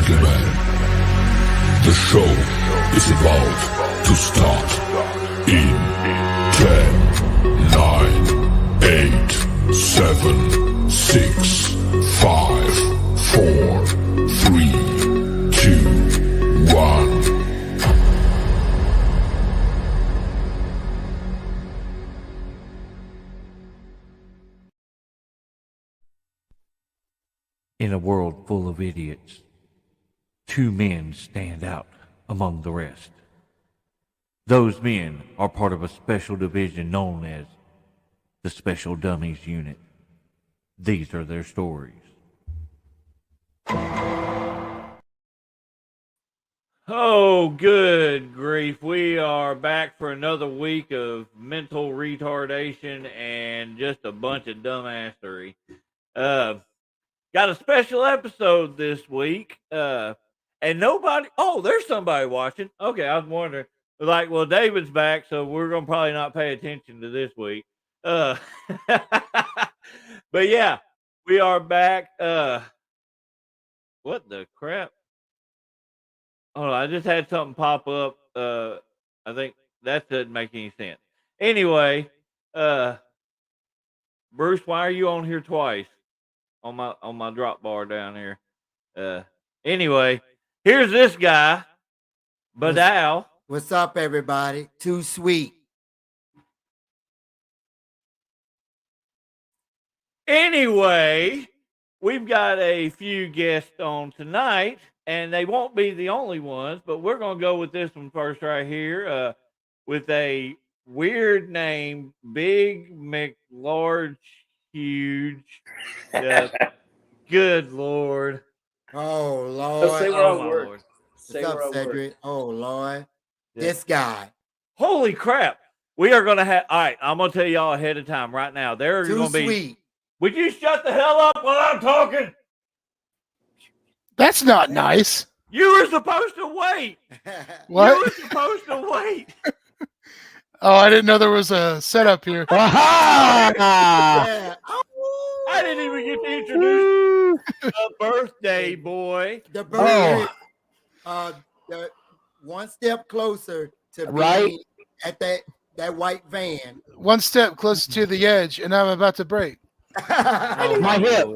gentlemen, the show is about to start in 10, 9, 8, 7, 6, 5, 4, 3, 2, 1. In a world full of idiots, two men stand out among the rest. Those men are part of a special division known as the Special Dummies Unit. These are their stories. Oh, good grief. We are back for another week of mental retardation and just a bunch of dumbassery. Got a special episode this week. And nobody, there's somebody watching. Okay, I was wondering. Like, well, David's back, so we're going to probably not pay attention to this week. But yeah, we are back. What the crap? Oh, I just had something pop up. I think that doesn't make any sense. Anyway, Bruce, why are you on here twice on my drop bar down here? Anyway, here's this guy, Badal. What's up, everybody? Too sweet. Anyway, we've got a few guests on tonight, and they won't be the only ones, but we're going to go with this one first right here, with a weird name, Big McLarge Huge. Good Lord. Oh, Lord. Say where I work. What's up, Cedric? Oh, Lord. Yeah. This guy. Holy crap. We are going to have, all right, I'm going to tell y'all ahead of time right now. There Too going to be. Sweet. Would you shut the hell up while I'm talking? That's not nice. You were supposed to wait. What? You were supposed to wait. Oh, I didn't know there was a setup here. Yeah. I didn't even get to introduce the birthday boy. The birthday. The one step closer to being at that white van. One step closer to the edge, and I'm about to break. My hip.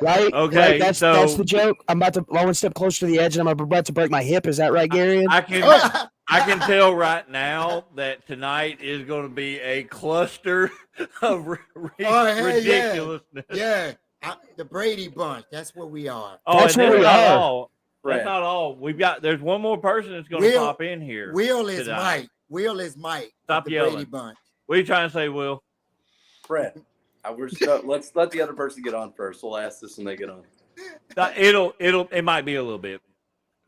Right? Okay, right? That's so the joke. I'm one step closer to the edge, and I'm about to break my hip. Is that right, Gary? I can tell right now that tonight is going to be a cluster of ridiculousness. Yeah. The Brady Bunch. That's what we are. Oh, That's and what we that's not are. all. That's not all. There's one more person that's going to pop in here. Will is today. Mike. Will is Mike. Stop the yelling. Brady Bunch. What are you trying to say, Will? Fred, let's let the other person get on first. We'll ask this when they get on. It might be a little bit.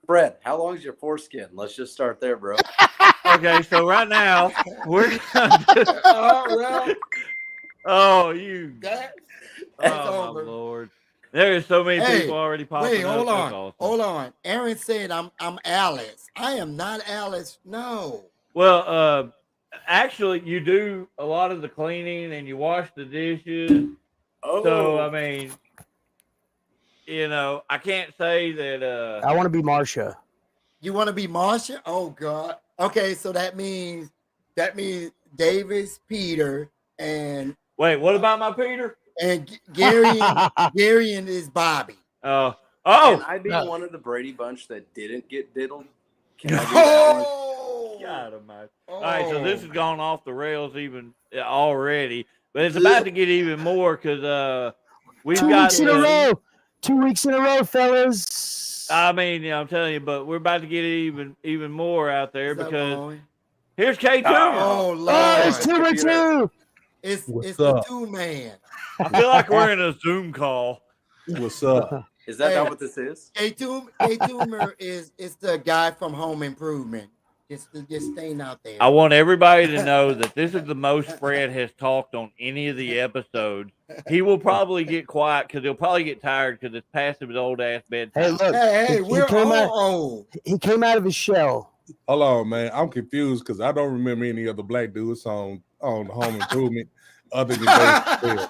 Fred, how long is your foreskin? Let's just start there, bro. Okay, so right now we're you. That's Oh over. my Lord! There is so many Hey, people already popping Wait, up. hold That's on. awesome. Hold on. Aaron said I'm Alice. I am not Alice. No. Well, actually, you do a lot of the cleaning and you wash the dishes. Oh, So I mean, I can't say that. I want to be Marsha. You want to be Marsha? Oh God. Okay, so that means Davis, Peter, and Wait, what about my Peter? Gary and his Bobby. Oh, can I be one of the Brady Bunch that didn't get diddled? Can I do that one? Oh, God Almighty! All right, so this has gone off the rails even already, but it's about to get even more because we've 2 got weeks in a row. 2 weeks in a row, fellas. I mean, I'm telling you, but we're about to get even more out there because here's K2. Oh Lord. It's 2-2. It's What's the up? 2-man. I feel like we're in a Zoom call. What's up? Is that not what this is? K-Toomer is the guy from Home Improvement. Just staying out there. I want everybody to know that this is the most Fred has talked on any of the episodes. He will probably get quiet because he'll probably get tired because it's past his old ass bedtime. Hey, look. Hey, we're came all out, old. he came out of his shell. Hold on, man. I'm confused because I don't remember any other black dudes on Home Improvement other than Dave.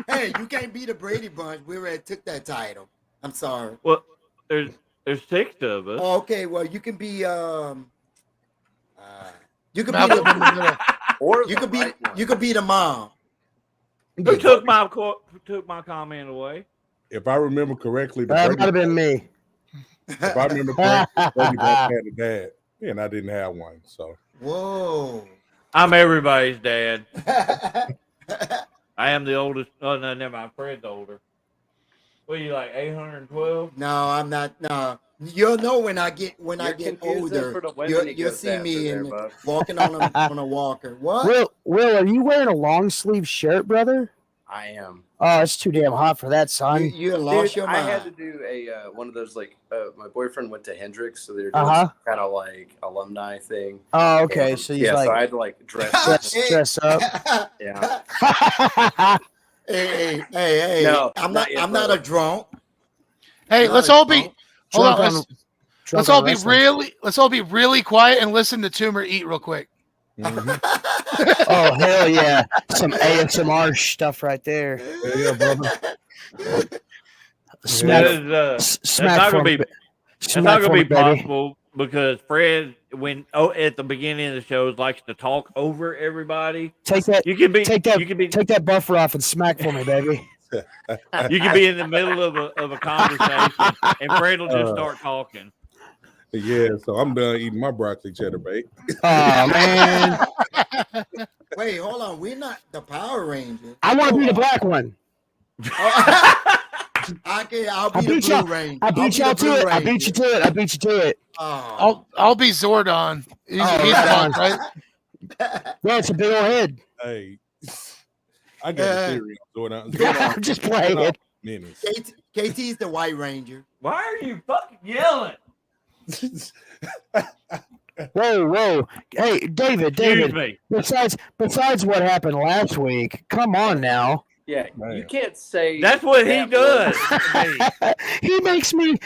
Hey, you can't be the Brady Bunch. We already took that title. I'm sorry. Well, there's 6 of us. Oh, okay, well, you can be you could be Malcolm in the middle. Or you the could be right one. you could be the mom. Who took my comment away? If I remember correctly, the That might have Brady, been me. if I remember correctly, the Brady Bunch had a dad, and I didn't have one. So Whoa. I'm everybody's dad. I am the oldest. Oh no, never mind. Fred's older. What are you like 812? No, I'm not. No, you'll know when I get You're get confusing older. for the women he You'll goes see me after in there, Buck. walking on a walker. What? Will, are you wearing a long sleeve shirt, brother? I am. Oh, it's too damn hot for that, son. You lost Dude, your I mind. had to do a one of those like my boyfriend went to Hendrix, so they're doing Uh-huh. kind of like alumni thing. Oh, okay. And, So he's yeah, so I like had to like dress. dress up. Yeah. Hey! No, I'm not not. yet, I'm not brother. a drunk. Hey, Not let's a all be. drunk. Hold on. Drunk Let's drunk all on be wrestling. let's all be really quiet and listen to Toomer eat real quick. mhm. Oh hell yeah! Some ASMR stuff right there. Yeah, brother. Smack, That is, that's smack not for gonna me, be. ba- That's smack not for gonna me, be baby. possible because Fred, at the beginning of the shows, likes to talk over everybody. Take that, You can be. take that, You can be. take that buffer off and smack for me, baby. You can be in the middle of a conversation, and Fred will just Uh, start talking. Yeah, so I'm done eating my broccoli cheddar bake. Oh man, Wait, hold on. We're not the Power Rangers. I want to Hold be the on. black one. I'll I be the beat Blue y'all. Ranger. I I'll beat be y'all the Blue to it. I Ranger. beat you to it. I beat you to it. Oh. I'll be Zordon. He's Oh, he's right black, on. right? Yeah, it's a big old head. Hey, I got a theory on Jordan. I'm just playing. Menace. KT's the White Ranger. Why are you fucking yelling? Whoa. Hey, David. Excuse me. Besides what happened last week, come on now. Yeah, Man. you can't say That's what he that does. word. he makes me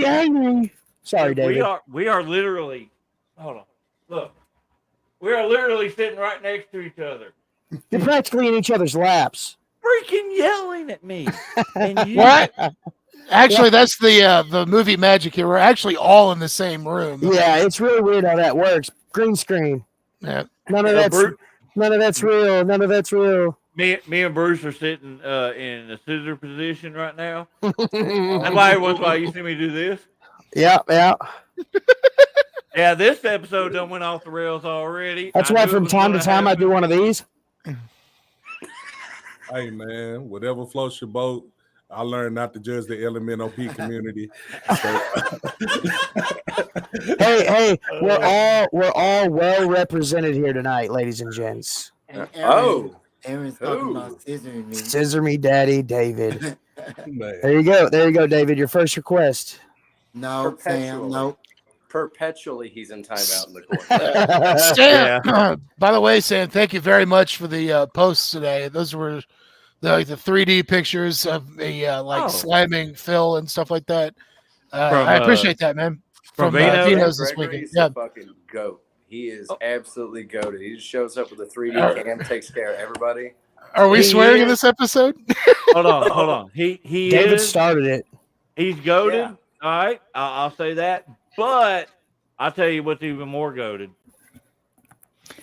angry. Sorry, David. We are literally. Hold on. Look, we are literally sitting right next to each other, You're practically in each other's laps. freaking yelling at me. And you, What? Actually, that's the movie magic here. We're actually all in the same room. Yeah, it's really weird how that works. Green screen. Yeah. None of that's real. None of that's real. me and Bruce are sitting in the scissor position right now. That's why every once in a while you see me do this. Yeah. Yeah, this episode done went off the rails already. That's I why knew it from was time to gonna time I happen. do one of these. Hey man, whatever floats your boat. I learned not to judge the LMNOP community. So, Hey, we're all well represented here tonight, ladies and gents. And Oh. Aaron's talking Ooh. about scissoring me. Scissor me, daddy, David. man. There you go, David. Your first request. No, Sam, no. Perpetually, he's in timeout in the corner. Stan, by the way, Stan, thank you very much for the posts today. Those were the 3D pictures of me slamming Phil and stuff like that. I appreciate that, man. from Vino's Vino's this Gregory weekend. is Yeah. a fucking goat. He is absolutely goated. He just shows up with a 3D cam, takes care of everybody. Are we He swearing in is- this episode? Hold on. He David is. started it. He's goaded. Yeah. All right, I'll say that. But I'll tell you what's even more goaded.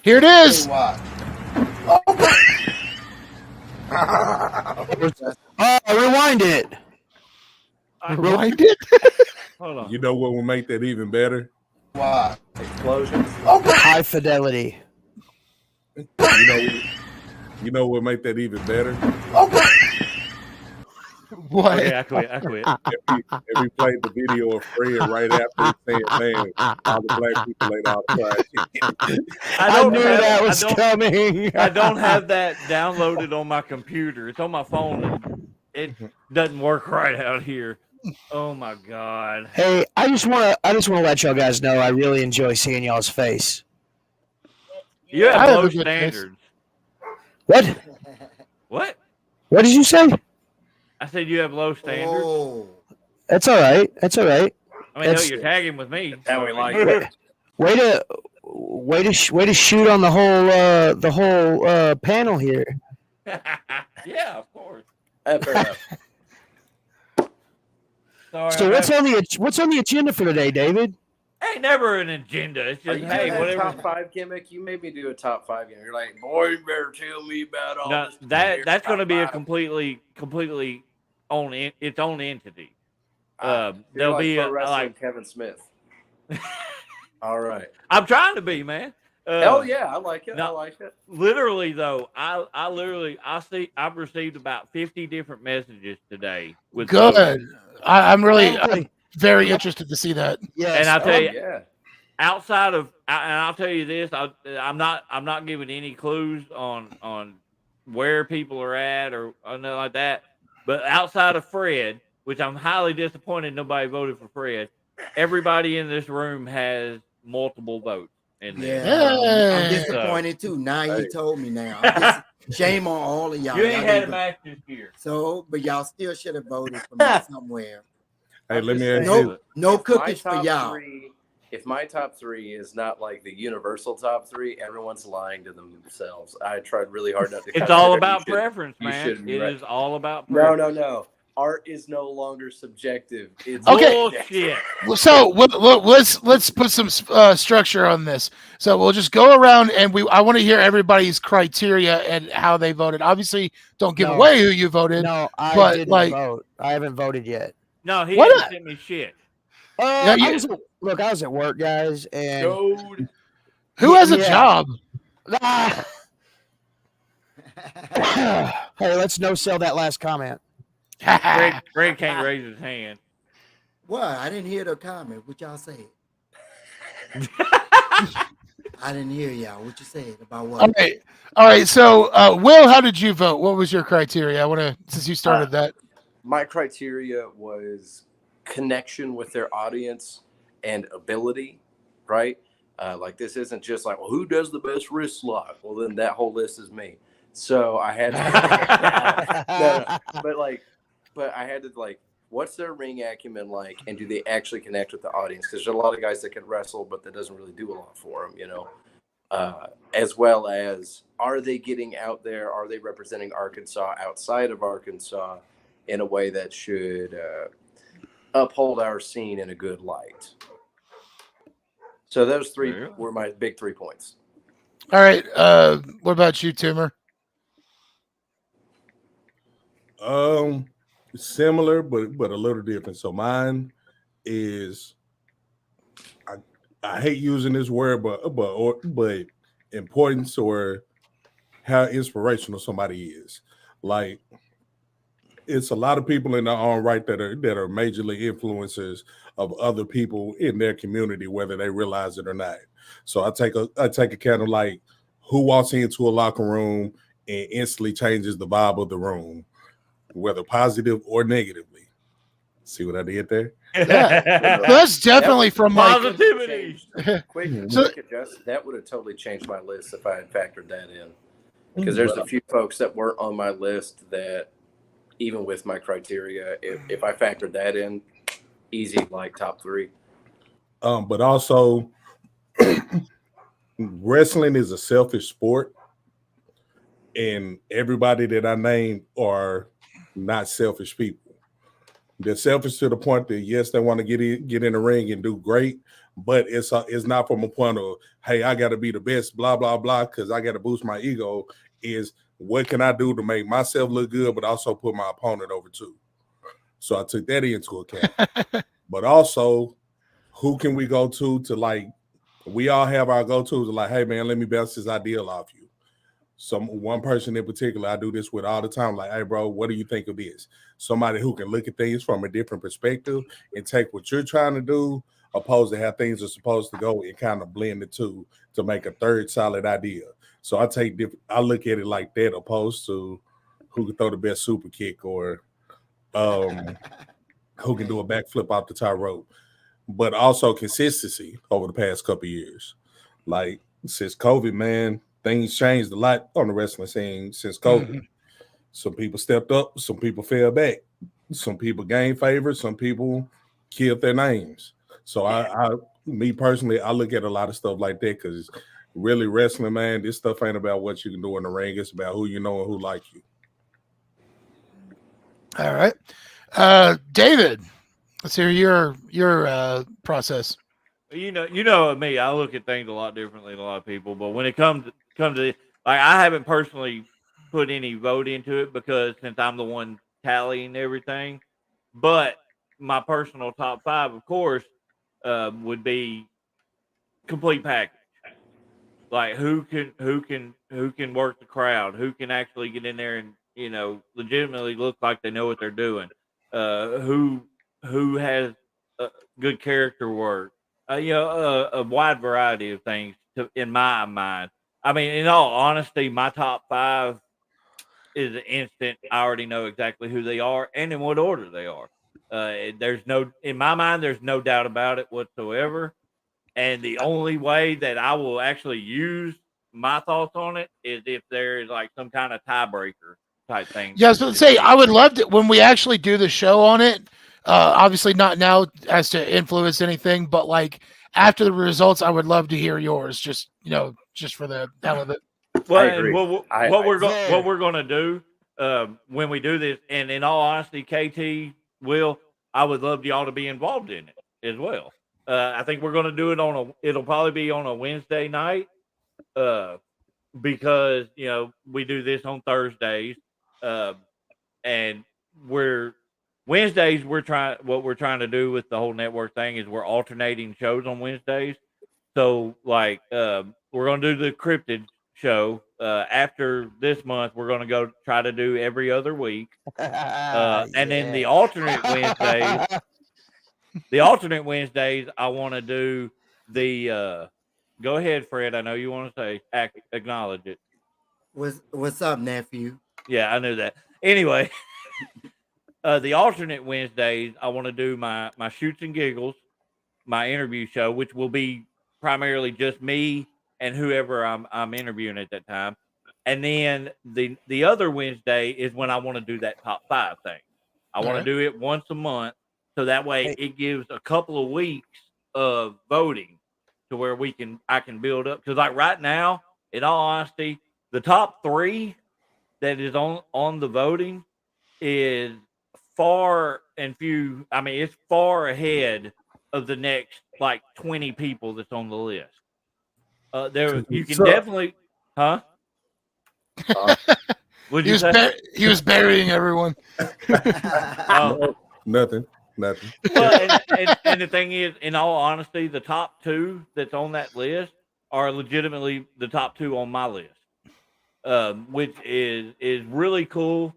Here it is. Oh, rewind it. Rewind it. Hold on. You know what will make that even better? Explosions. High fidelity. You know what make that even better? What? Okay, I quit. If we played the video of Fred right after he saying, "Man, all the black people ain't all right." I knew that was coming. I don't have that downloaded on my computer. It's on my phone. And it doesn't work right out here. Oh my god. Hey, I just want to let y'all guys know I really enjoy seeing y'all's face. You I have have low a good face. standards. What? What? What did you say? I said you have low standards. Oh. That's all right. That's all right. I mean, hell, That's- you're tagging with me. That we like. Way to shoot on the whole panel here. Yeah, of course. Fair enough. Sorry. So what's on the agenda for today, David? Ain't never an agenda. It's Are just you hey, doing whatever. top 5 gimmick? You made me do a top 5 gimmick. You're like, boy, you better tell me about all No, this. that's going to be a top completely its own entity. five. You're There'll like be pro wrestling like Kevin Smith. All right. I'm trying to be, man. Hell yeah, I like it. no, I like it. Literally though, I've received about 50 different messages today with Good. photos. I'm really Hey, very interested to see that. yes. And I'll tell you, Yeah. outside of, and I'll tell you this, I'm not giving any clues on where people are at or nothing like that. But outside of Fred, which I'm highly disappointed nobody voted for Fred, everybody in this room has multiple votes in there. Yeah, I'm Hey. disappointed too. Now Hey. he told me now. Shame on all of y'all. You ain't Y'all had a didn't- match this year. So, but y'all still should have voted for me somewhere. Hey, I'm let me just ask saying, you. No if my cookies for top y'all. if my top 3 is not like the universal top 3, everyone's lying to themselves. I tried really hard not to. It's all contradict. about You should- preference, you man. shouldn't be It right. is all about No, preference. no. Art is no longer subjective. It's Okay. Bullshit. Well, so let's put some structure on this. So we'll just go around and I want to hear everybody's criteria and how they voted. Obviously, don't give No. away who you voted. No, I but, didn't like- vote. I haven't voted yet. No, he Why didn't not? send me shit. Yeah, I was at work, guys, and Gold. Who has a Yeah. job? Ah. Hey, let's no sell that last comment. Greg can't raise his hand. What? I didn't hear the comment. What y'all said? I didn't hear y'all. What you said about what? All right. So, Will, how did you vote? What was your criteria? I want to, since you started that. My criteria was connection with their audience and ability, right? Like this isn't just like, well, who does the best wrist lock? Well, then that whole list is me. So I had to, but I had to like, what's their ring acumen like, and do they actually connect with the audience? Because there's a lot of guys that can wrestle, but that doesn't really do a lot for them, you know. As well as, are they getting out there? Are they representing Arkansas outside of Arkansas in a way that should uphold our scene in a good light? So those 3 were my big 3 points. All right. What about you, Timmer? Similar, but a little different. So mine is, I hate using this word, but importance or how inspirational somebody is. Like, it's a lot of people in their own right that are majorly influencers of other people in their community, whether they realize it or not. So I take account of like who walks into a locker room and instantly changes the vibe of the room, whether positive or negatively. See what I did there? Yeah. That's definitely from like Positivity. Quick So- adjust. That would have totally changed my list if I had factored that in. Because there's a few folks that weren't on my list that, even with my criteria, if I factored that in, easy, like top 3. But also, wrestling is a selfish sport, and everybody that I named are not selfish people. They're selfish to the point that yes, they want to get in the ring and do great, but it's not from a point of, hey, I got to be the best, blah blah blah, because I got to boost my ego. Is what can I do to make myself look good, but also put my opponent over too. So I took that into account. But also, who can we go to like, we all have our go-tos, like, hey man, let me bounce this ideal off you. One person in particular I do this with all the time, like, hey bro, what do you think of this? Somebody who can look at things from a different perspective and take what you're trying to do, opposed to how things are supposed to go, and kind of blend the two to make a third solid idea. So I look at it like that, opposed to who can throw the best super kick or who can do a backflip off the top rope. But also consistency over the past couple of years. Like, since COVID, man, things changed a lot on the wrestling scene since COVID. Mm-hmm. Some people stepped up, some people fell back, some people gained favor, some people killed their names. So me personally, I look at a lot of stuff like that, because really wrestling, man, this stuff ain't about what you can do in the ring. It's about who you know and who like you. All right. David, Let's hear your process. You know me. I look at things a lot differently than a lot of people. But when it comes to like, I haven't personally put any vote into it because since I'm the one tallying everything. But my personal top 5, of course, would be complete package. Like who can work the crowd, who can actually get in there and legitimately look like they know what they're doing, who has good character work, a wide variety of things in my mind. I mean, in all honesty, my top 5 is an instant. I already know exactly who they are and in what order they are. In my mind, there's no doubt about it whatsoever. And the only way that I will actually use my thoughts on it is if there is like some kind of tiebreaker type thing. Yeah, I was going to say, I would love to, when we actually do the show on it, obviously not now as to influence anything, but like after the results, I would love to hear yours, just for the hell of it. Well, and what we're going to do when we do this, and in all honesty, KT, Will, I would love y'all to be involved in it as well. I think we're going to do it it'll probably be on a Wednesday night because, we do this on Thursdays. And Wednesdays, what we're trying to do with the whole network thing is we're alternating shows on Wednesdays. So like, we're going to do the cryptid show. After this month, we're going to go try to do every other week. And then the alternate Wednesdays, I want to do the, go ahead, Fred. I know you want to say, acknowledge it. What's up, nephew? Yeah, I knew that. Anyway, the alternate Wednesdays, I want to do my Shoots and Giggles, my interview show, which will be primarily just me and whoever I'm interviewing at that time. And then the other Wednesday is when I want to do that top 5 thing. I want to do it once a month. So that way it gives a couple of weeks of voting to where I can build up. Because like right now, in all honesty, the top 3 that is on the voting is far and few. I mean, it's far ahead of the next like 20 people that's on the list. You can definitely, huh? He was burying everyone. Nothing. Well, and the thing is, in all honesty, the top 2 that's on that list are legitimately the top 2 on my list, which is really cool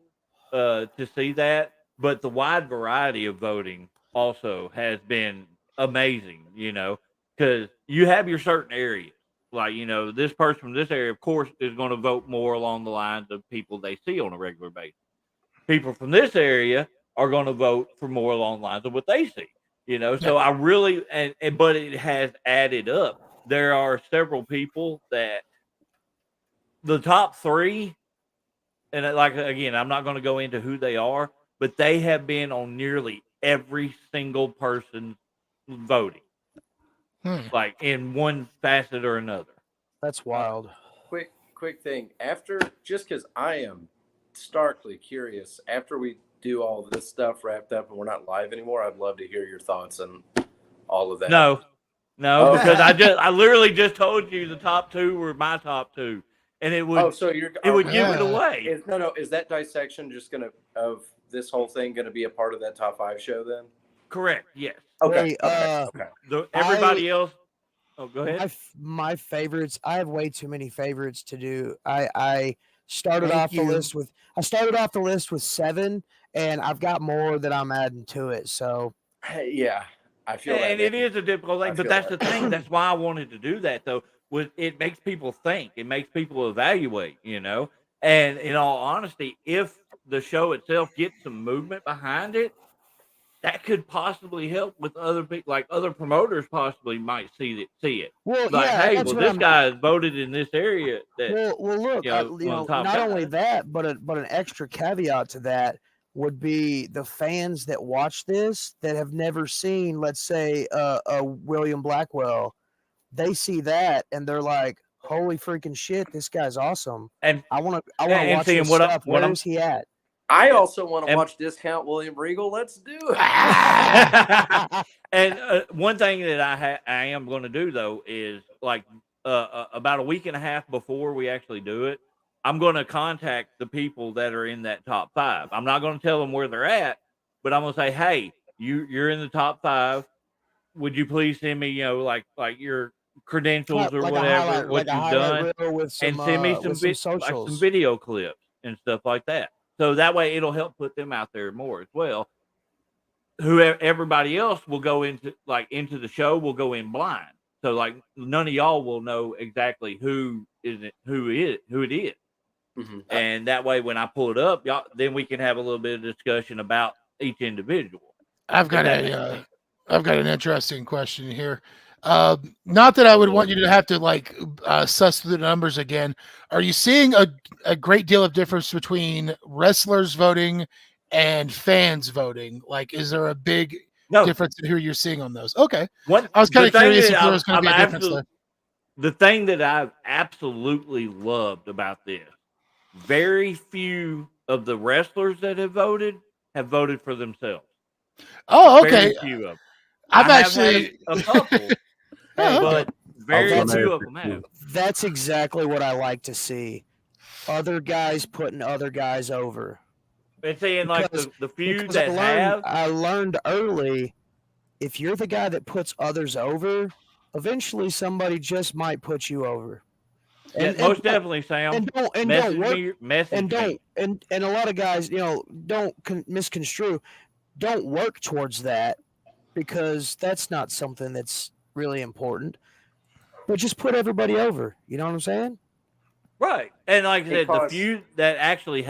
to see that. But the wide variety of voting also has been amazing, because you have your certain areas. Like, this person from this area, of course, is going to vote more along the lines of people they see on a regular basis. People from this area are going to vote for more along the lines of what they see, So I really, but it has added up. There are several people that the top 3, and like, again, I'm not going to go into who they are, but they have been on nearly every single person voting. Like in one facet or another. That's wild. Quick thing. Just because I am starkly curious, after we do all this stuff wrapped up and we're not live anymore, I'd love to hear your thoughts on all of that. No, because I literally just told you the top 2 were my top 2, and it would would give it away. Is that dissection just of this whole thing going to be a part of that top 5 show then? Correct. Yes. Okay. Everybody else. Oh, go ahead. My favorites. I have way too many favorites to do. I started off the list with 7, and I've got more that I'm adding to it. So, yeah, I feel. And it is a difficult thing, but that's the thing. That's why I wanted to do that, though. It makes people think. It makes people evaluate. And in all honesty, if the show itself gets some movement behind it, that could possibly help with other people, like other promoters possibly might see it. Well, like, yeah, hey, this guy is voted in this area. Look, not only that, but an extra caveat to that would be the fans that watch this that have never seen, let's say, a William Blackwell. They see that and they're like, "Holy freaking shit, this guy's awesome!" And I want to watch his stuff. Where is he at? I also want to watch Discount William Regal. Let's do it. And one thing that I am going to do though is like about a week and a half before we actually do it, I'm going to contact the people that are in that top 5. I'm not going to tell them where they're at, but I'm going to say, hey, you're in the top 5. Would you please send me, like your credentials or like whatever, what you've done, with some, and send me some like some video clips and stuff like that. So that way it'll help put them out there more as well. Everybody else will go into the show will go in blind. So like none of y'all will know exactly who it is. Mm-hmm. And that way when I pull it up, y'all then we can have a little bit of discussion about each individual. I've got an interesting question here. Not that I would want you to have to suss through the numbers again. Are you seeing a great deal of difference between wrestlers voting and fans voting? Like, is there a big difference in who you're seeing on those? Okay. I was kind of curious if there was going to be a difference there. The thing that I've absolutely loved about this, very few of the wrestlers that have voted for themselves. Oh, okay. Very few of them. I've actually a couple, but very few of them have. That's exactly what I like to see. Other guys putting other guys over. And saying like the few that I learned early, if you're the guy that puts others over, eventually somebody just might put you over. And most definitely, Sam. And a lot of guys, don't misconstrue. Don't work towards that because that's not something that's really important. But just put everybody over. You know what I'm saying? Right. And like I said, the few that actually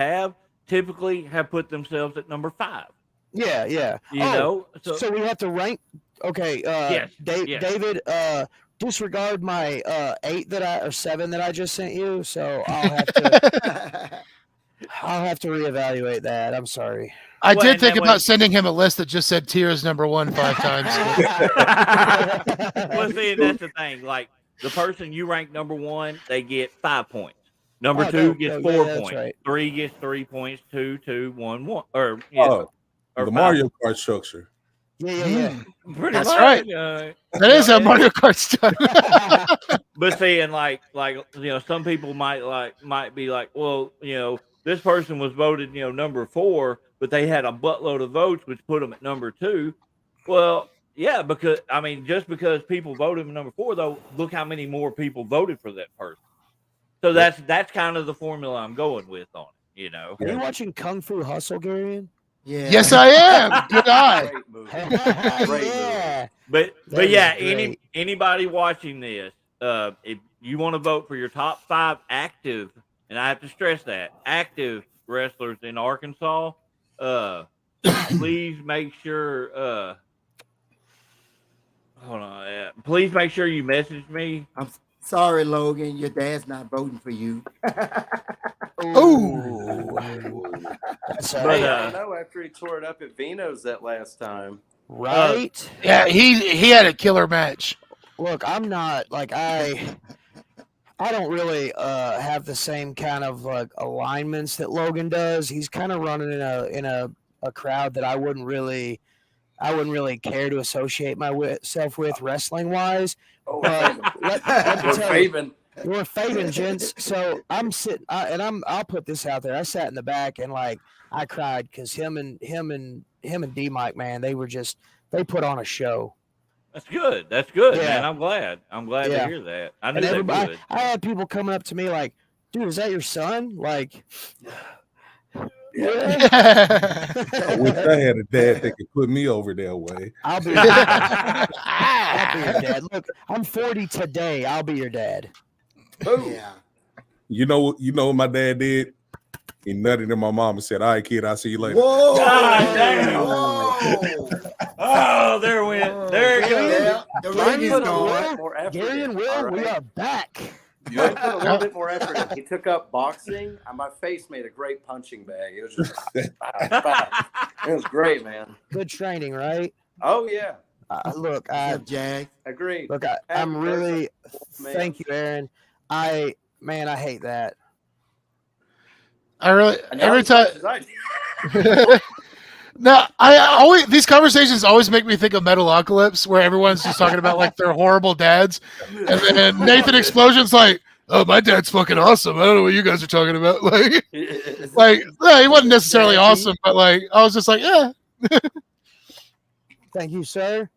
typically have put themselves at number 5. Yeah, yeah. You know? So we have to rank. Okay. Yes. David, disregard my 7 that I just sent you. So I'll have to reevaluate that. I'm sorry. I did think about sending him a list that just said tiers number 1 5 times. Well, see, that's the thing. Like the person you rank number 1, they get 5 points. Number 2 gets 4 points. Right. 3 gets 3 points. 2, 1, 1. Or the Mario Kart structure. Yeah. Pretty That's much, right. That is a Mario Kart stuff. But see, and like some people might be like, well, this person was voted, number 4, but they had a buttload of votes, which put them at number 2. Well, yeah, because just because people voted number 4, though, look how many more people voted for that person. So that's kind of the formula I'm going with on it. Are you watching Kung Fu Hustle, Garion? Yeah. Yes, I am. Good eye. Great movie. Yeah. But yeah, anybody watching this, if you want to vote for your top 5 active, and I have to stress that, active wrestlers in Arkansas, please make sure hold on. Please make sure you message me. I'm sorry, Logan. Your dad's not voting for you. Ooh. But I know after he tore it up at Vino's that last time. Right? Yeah, he had a killer match. Look, I'm not I don't really have the same kind of alignments that Logan does. He's kind of running in a crowd that I wouldn't really care to associate myself with wrestling wise. Oh, But let me tell you, We're we're fading, gents. So I'm sitting, I'll put this out there. I sat in the back and I cried because him and D Mike, man, they put on a show. That's good. That's good, Yeah. man. I'm glad. To hear that. I knew And they everybody, would. I had people coming up to me like, dude, is that your son? Like, I wish I had a dad that could put me over that way. I'll be your dad. Look, I'm 40 today. I'll be your dad. Yeah. You know what my dad did? He nutted at my mom and said, "All right, kid, I'll see you later." Whoa. God damn. Whoa. Oh, there it went. There it goes. Yeah. The ring is gone. Gary and Will, we are back. You put a little bit more effort in. He took up boxing, and my face made a great punching bag. It was just, it was great, man. Good training, right? Oh yeah, Look, Jag. agreed. Look, I'm really. Thank you, Aaron. I hate that. I really every time No, these conversations always make me think of Metalocalypse, where everyone's just talking about like their horrible dads, and then Nathan Explosion's like, "Oh, my dad's fucking awesome. I don't know what you guys are talking about." Like yeah, he wasn't necessarily awesome, but like I was just like, yeah. Thank you, sir.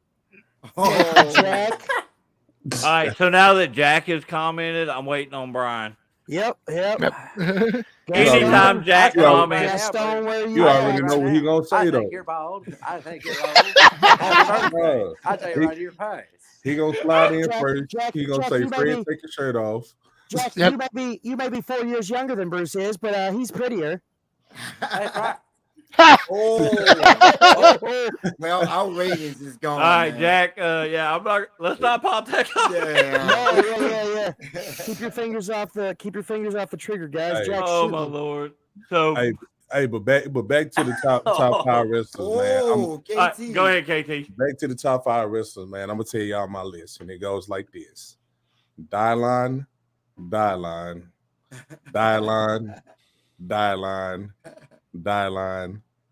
Oh, Jack. All right, so now that Jack has commented, I'm waiting on Brian. Yep. Anytime Jack comments, You already know what he gonna say I though. think you're bald. I think you're old. I tell you right to your face. He gonna slide in Jack, first. Jack, He gonna Jack, say, you may "Fred, be- take your shirt off." Jack, Yep. you may be 4 years younger than Bruce is, but he's prettier. That's right. oh. Well, our ratings is gone. all right, man. Jack. Yeah, let's not pop that Yeah. Yeah. Keep your fingers off the trigger, guys. Hey. Jack, Oh shoot my me. Lord. So Hey, but back to the top 5 wrestlers, man. Oh, KT. all right, go ahead, KT. Back to the top 5 wrestlers, man. I'm gonna tell y'all my list, and it goes like this: Dylan,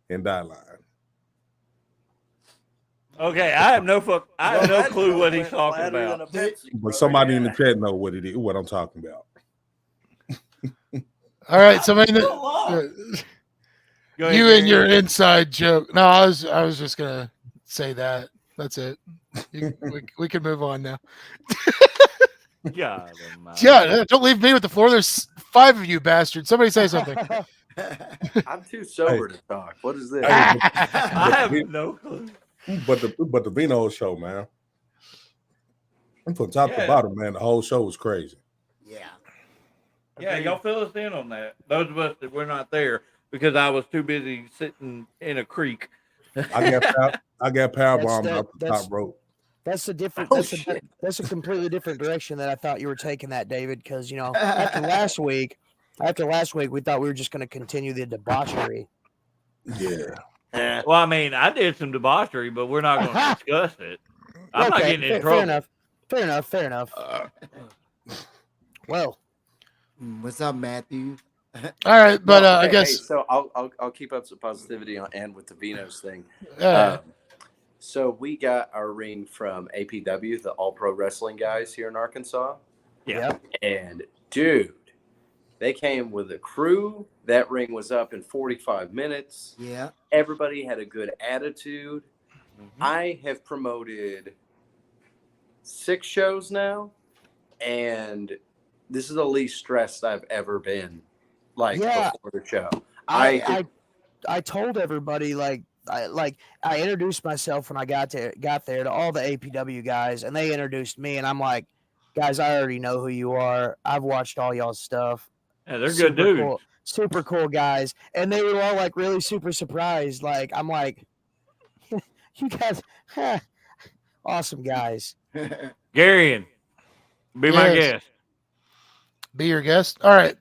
and Dylan. Okay, I have no clue what he's talking about. But somebody in the chat know what it is, what I'm talking about. All right, somebody. Go ahead, You Gary. and your inside joke. No, I was just gonna say that. That's it. We can move on now. God almighty. Yeah, don't leave me with the floor. There's 5 of you bastards. Somebody say something. I'm too sober to talk. What is this? I have no clue. But the Vino show, man. From top to Yeah. bottom, man, the whole show was crazy. Yeah. Yeah, y'all fill us in on that. Those of us that were not there because I was too busy sitting in a creek. I got power bombed up the that's- top rope. That's a different. Oh, That's shit. that's a completely different direction that I thought you were taking that, David. Because after last week, we thought we were just going to continue the debauchery. Yeah. Well, I mean, I did some debauchery, but we're not going to discuss it. I'm not getting in trouble. Fair enough. Well, What's up, Matthew? All right, but No, I okay, guess hey, so. I'll keep up some positivity and with the Vinos thing. uh, So we got our ring from APW, the All Pro Wrestling guys here in Arkansas, Yeah. and dude, they came with a crew. That ring was up in 45 minutes. Yeah. Everybody had a good attitude. Mm-hmm. I have promoted 6 shows now, and this is the least stressed I've ever been. Yeah. Before the show, I told everybody I introduced myself when I got there to all the APW guys, and they introduced me, and I'm like, guys, I already know who you are. I've watched all y'all's stuff. Yeah, they're Super good dudes. cool, super cool guys, and they were all like really super surprised. Like I'm like, you guys, awesome guys. Garion, be my Yes. guest. be your guest. All right.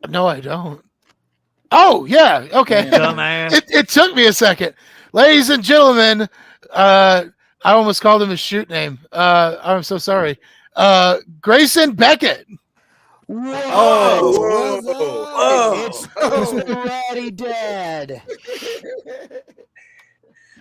No, I don't. Oh, yeah. Okay. Dumbass. It took me a second. Ladies and gentlemen, I almost called him his shoot name. I'm so sorry. Grayson Beckett. Oh, what's up? It's the Ratty Dad.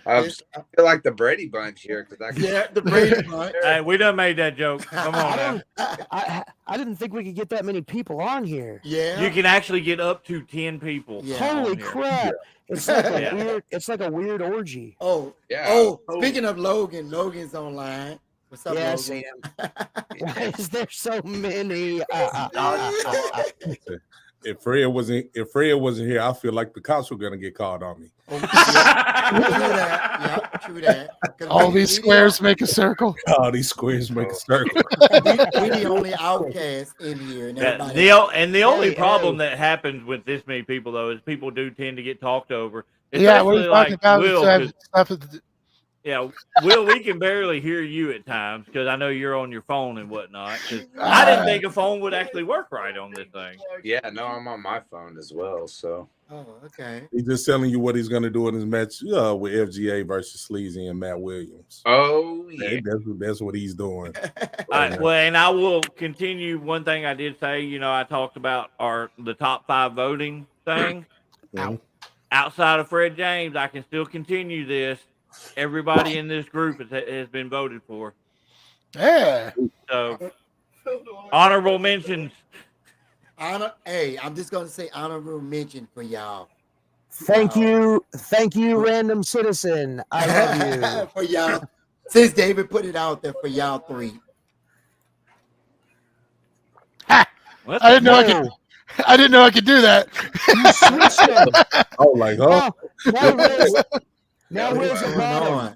I feel like the Brady Bunch here because Yeah, the Brady Bunch. Hey, we done made that joke. Come on now. I didn't think we could get that many people on here. Yeah. You can actually get up to 10 people. Yeah. Holy on here. crap! It's like a Yeah. weird. It's like a weird orgy. Oh, Yeah. oh, speaking of Logan, Logan's online. What's up, Yeah, I Logan? see him. Why is there so many? If Fred wasn't here, I feel like the cops were gonna get called on me. Oh, yeah. True that. Yeah, true that. 'Cause All we- these we squares make a circle. All these squares make a circle. We the only outcast in here, and Yeah, everybody. the only Hey, problem that happens with this many people, though, is people do tend to get talked over. Yeah, what are you Especially talking about? Will, It's, 'cause- stuff at the- yeah, Will, we can barely hear you at times because I know you're on your phone and whatnot. 'Cause I didn't think a phone would actually work right on this thing. yeah, no, I'm on my phone as well. So Oh, okay. He's just telling you what he's gonna do in his match with FGA versus Sleazy and Matt Williams. oh yeah, Hey, that's what he's doing. Well, and I will continue. One thing I did say, I talked about the top 5 voting thing. outside of Fred James, I can still continue this. Everybody in this group has been voted for. Yeah. So, honorable mentions. Hey, I'm just gonna say honorable mention for y'all. Thank you, random citizen. I love you. For y'all, since David put it out there for y'all three. I didn't know I could do that. You switched them. Oh, like, oh, Now Will's a bottom.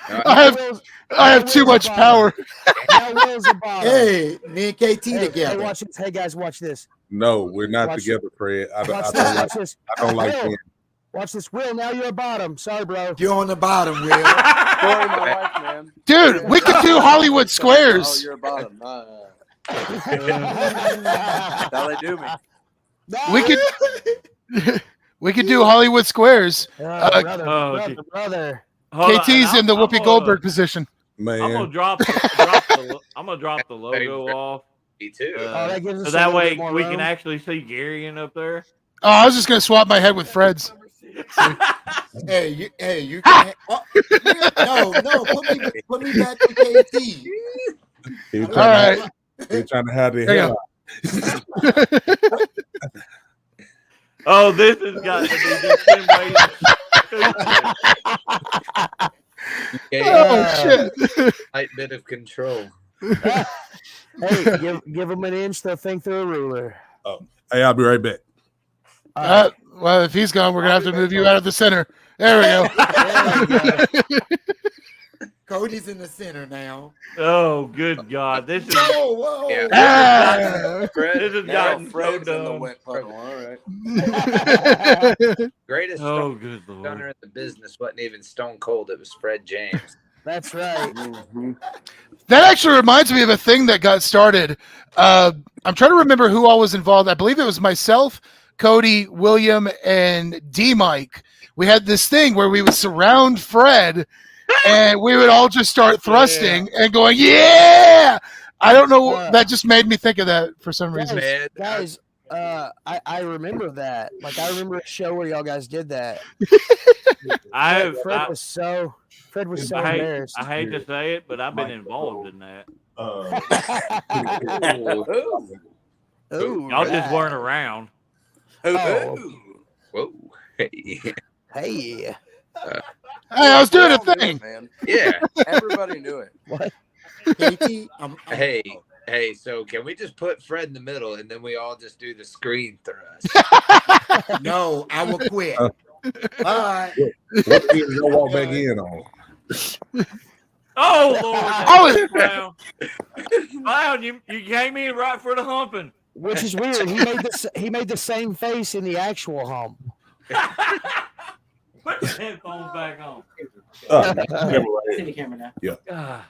I have too much power. Now Will's a bottom. Hey, me and KT together. Hey, watch this. Hey guys, watch this. no, we're not together, Fred. I don't like Will, him. watch this. Will, now you're a bottom. Sorry, bro. You're on the bottom, Will. Sorry, my wife, man. Dude, we could do Hollywood Oh, Squares. you're a bottom. That's how they do me. We could do Hollywood Squares. Brother. KT's in the Whoopi Goldberg position. Man, I'm gonna drop the logo off. Me too. That gives us So a that little way bit more we room. can actually see Garion up there. Oh, I was just gonna swap my head with Fred's. Hey, you can. No, put me back to KT. All right. They're trying to have their There you hair out. Oh, this has got to be just 10 ways. Oh shit! Slight bit of control. Hey, give them an inch, they'll think they're a ruler. Hey, I'll be right back. Well, if he's gone, we're gonna have to move you out of the center. There we go. Cody's in the center now. Oh, good God! This is Whoa. Yeah. this has gotten so Fred's in the dumb. wet puddle. All right. Greatest Oh, good Lord! stunner in the business wasn't even Stone Cold. It was Fred James. That's right. That actually reminds me of a thing that got started. I'm trying to remember who all was involved. I believe it was myself, Cody, William, and D Mike. We had this thing where we would surround Fred and we would all just start thrusting and going, yeah! I don't know. That just made me think of that for some reason. Man, Guys, I remember that. Like, I remember a show where y'all guys did that. Fred was so embarrassed. I hate to say it, but I've been involved in that. Ooh, Y'all just weren't around. Oh. Whoa. Hey. Hey. Hey, I was doing a thing. Man. Yeah. Everybody knew it. What? KT, Hey, so can we just put Fred in the middle and then we all just do the screen thrust? No, I will quit. Bye. What team you gonna walk back in on? Oh Lord! Oh, Clown. Clown, you came in right for the humping. Which is weird. He made the same face in the actual hump. Put the headphones back on. See the camera now. God,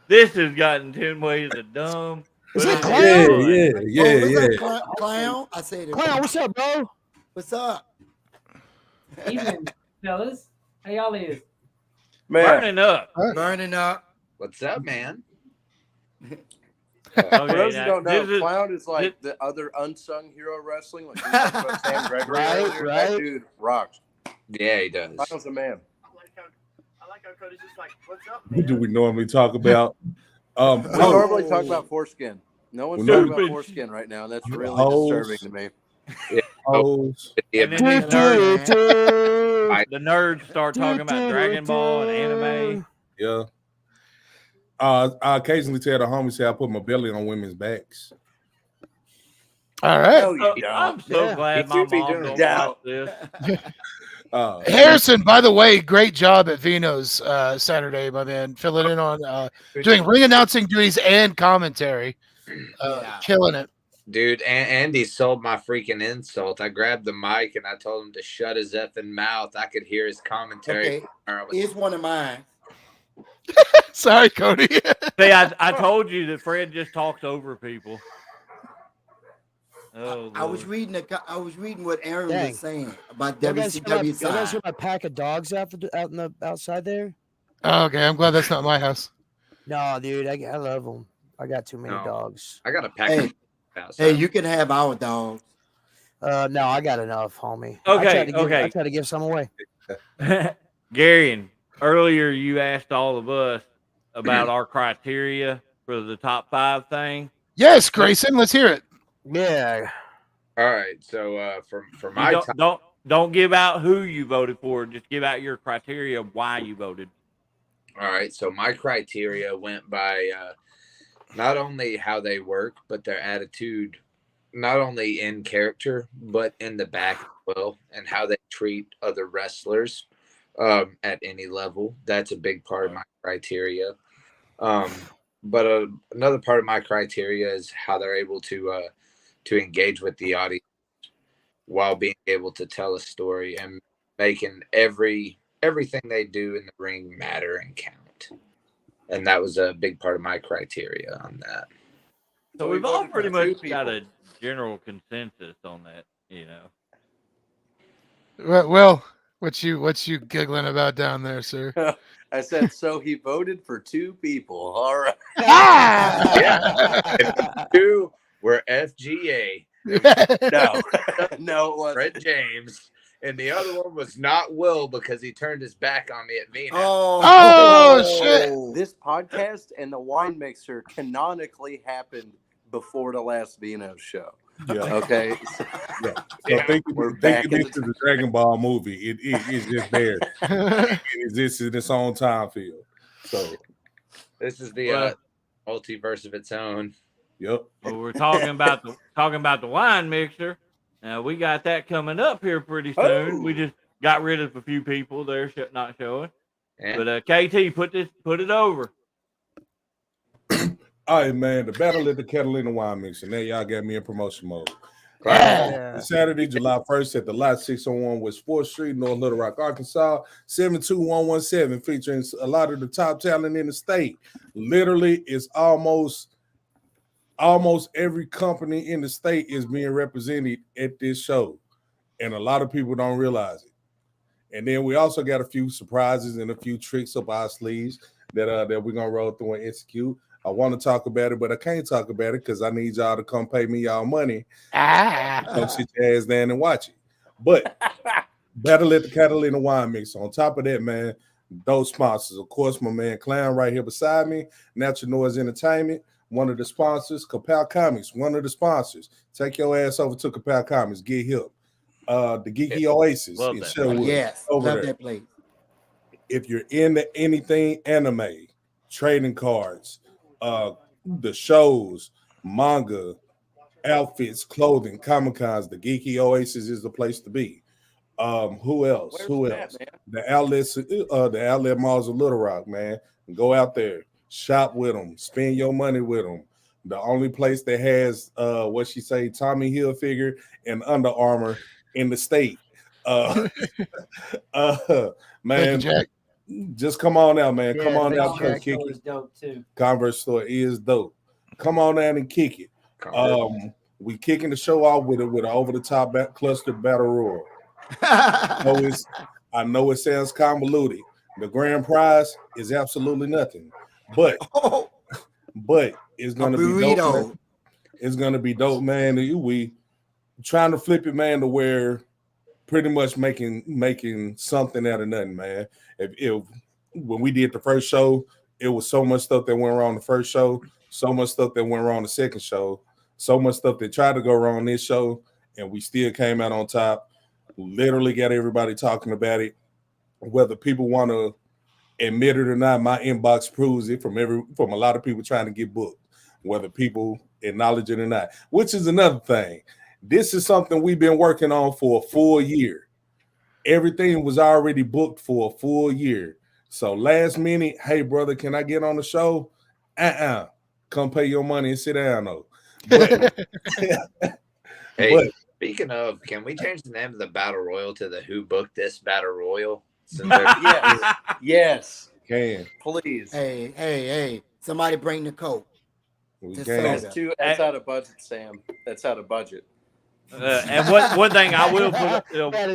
this has gotten 10 ways to dumb. Is but it it's Clown? fun. What's up, Clown? I said it. Clown, what's up, bro? What's up? Evening, fellas. How y'all is? Man, Burning up. Burning up. What's up, man? for Okay, those who now, don't know, this is- Clown is like the other unsung hero wrestling. Like we talked about Sam Gregory earlier. Right. That dude rocks. Yeah, he does. Clown's a man. I like how Cody's just like, what's up, What do we normally talk about? We normally talk about foreskin. No one's Well, talking about foreskin right now, and that's really Hoes. disturbing to me. hoes. Yeah, And then these nerds, the nerds start talking about Dragon Ball and anime. Yeah. I occasionally tell the homies say I put my belly on women's backs. All right. No, you don't. I'm so Yeah. glad my You be mom doing don't that. watch this. Harrison, by the way, great job at Vino's Saturday, my man. Filling in on doing ring announcing duties and commentary. Killing it. dude, Andy sold my freaking insult. I grabbed the mic and I told him to shut his effing mouth. I could hear his commentary. Okay. Here's one of mine. Sorry, Cody. See, I told you that Fred just talks over people. Oh, I was Lord. reading what Aaron Dang. was saying about You guys WCW hear side. my pack of dogs out outside there? Okay, I'm glad that's not my house. No, dude, I love them. I got too many No. dogs. I got a pack Hey, of outside. hey, you can have our dogs. No, I got enough, homie. Okay, I try to give some away. Garion, earlier you asked all of us about our criteria for the top 5 thing. Yes, Grayson, let's hear it. Yeah. All right. So for my don't give out who you voted for. Just give out your criteria of why you voted. All right. So my criteria went by not only how they work, but their attitude, not only in character, but in the back as well, and how they treat other wrestlers at any level. That's a big part of my criteria. But another part of my criteria is how they're able to engage with the audience while being able to tell a story and making everything they do in the ring matter and count. And that was a big part of my criteria on that. So we've all pretty much got a general consensus on that, you know. Well, what you giggling about down there, sir? I said, so he voted for 2 people. All right. Yeah. 2 were FGA. No, it wasn't. Fred James. And the other one was not Will because he turned his back on me at Vina. Oh shit. This podcast and the wine mixer canonically happened before the last Vino show. Yeah. Okay. Yeah. So thinking this is a Dragon Ball movie. It is just there. It exists in its own time field. So this is the multiverse of its own. Yep. Well, we're talking about the wine mixer. Now we got that coming up here pretty soon. We just got rid of a few people. They're not showing. Yeah. But KT, put it over. All right, man. The battle at the Catalina wine mixer. Now y'all got me in promotion mode. Saturday, July 1st at the Lot 601 West 4th Street, North Little Rock, Arkansas, 72117, featuring a lot of the top talent in the state. Literally, it's almost every company in the state is being represented at this show, and a lot of people don't realize it. And then we also got a few surprises and a few tricks up our sleeves that we're gonna roll through and execute. I want to talk about it, but I can't talk about it because I need y'all to come pay me y'all money. Come sit your ass down and watch it. But battle at the Catalina wine mix. On top of that, man, those sponsors, of course, my man Clown right here beside me, Natural Noise Entertainment. One of the sponsors, Kapow Comics, one of the sponsors. Take your ass over to Kapow Comics, get hip. The Geeky Oasis. Yes, love that place. If you're into anything anime, trading cards, the shows, manga, outfits, clothing, Comic-Cons, the Geeky Oasis is the place to be. Who else? The outlet malls of Little Rock, man. Go out there. Shop with them, spend your money with them. The only place that has Tommy Hilfiger and Under Armour in the state. Man, Jack. Just come on out, man. Yeah, Come on out, Converse kick store it. is dope too. Converse store is dope. Come on out and kick it. We kicking the show off with an over the top cluster battle royal. I know it sounds convoluted. The grand prize is absolutely nothing. But it's gonna be dope. Man. It's gonna be dope, man. We trying to flip it, man, to where pretty much making something out of nothing, man. If when we did the first show, it was so much stuff that went wrong the first show, so much stuff that went wrong the second show, so much stuff that tried to go wrong this show, and we still came out on top. Literally got everybody talking about it. Whether people want to admit it or not, my inbox proves it from a lot of people trying to get booked, whether people acknowledge it or not, which is another thing. This is something we've been working on for a full year. Everything was already booked for a full year. So last minute, hey brother, can I get on the show? Come pay your money and sit down though. But, hey, speaking of, can we change the name of the battle royal to the Who Booked This Battle Royal? Yes. Can. Please. Hey. Somebody bring the coat. That's out of budget, Sam. That's out of budget. And one thing I will put,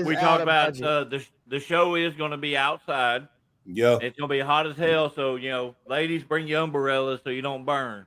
we talked about the show is going to be outside. Yeah. It's going to be hot as hell. So, ladies, bring your umbrellas so you don't burn.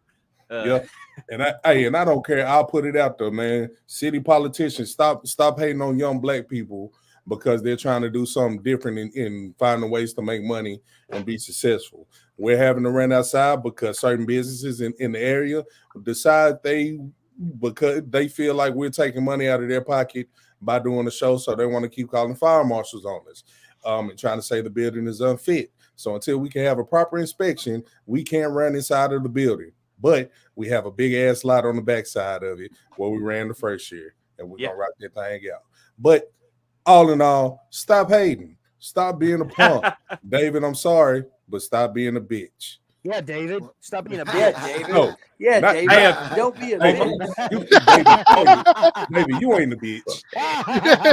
Yeah, and I don't care. I'll put it out there, man. City politicians, stop hating on young black people because they're trying to do something different in finding ways to make money and be successful. We're having to run outside because certain businesses in the area decide because they feel like we're taking money out of their pocket by doing the show, so they want to keep calling fire marshals on us and trying to say the building is unfit. So until we can have a proper inspection, we can't run inside of the building. But we have a big ass lot on the backside of it where we ran the first year, and we're gonna rock that thing out. But all in all, stop hating, stop being a punk, David. I'm sorry, but stop being a bitch. Yeah, David, stop being a bitch. Yeah, David. No, yeah, not, David. Don't be a bitch. David, you ain't a bitch.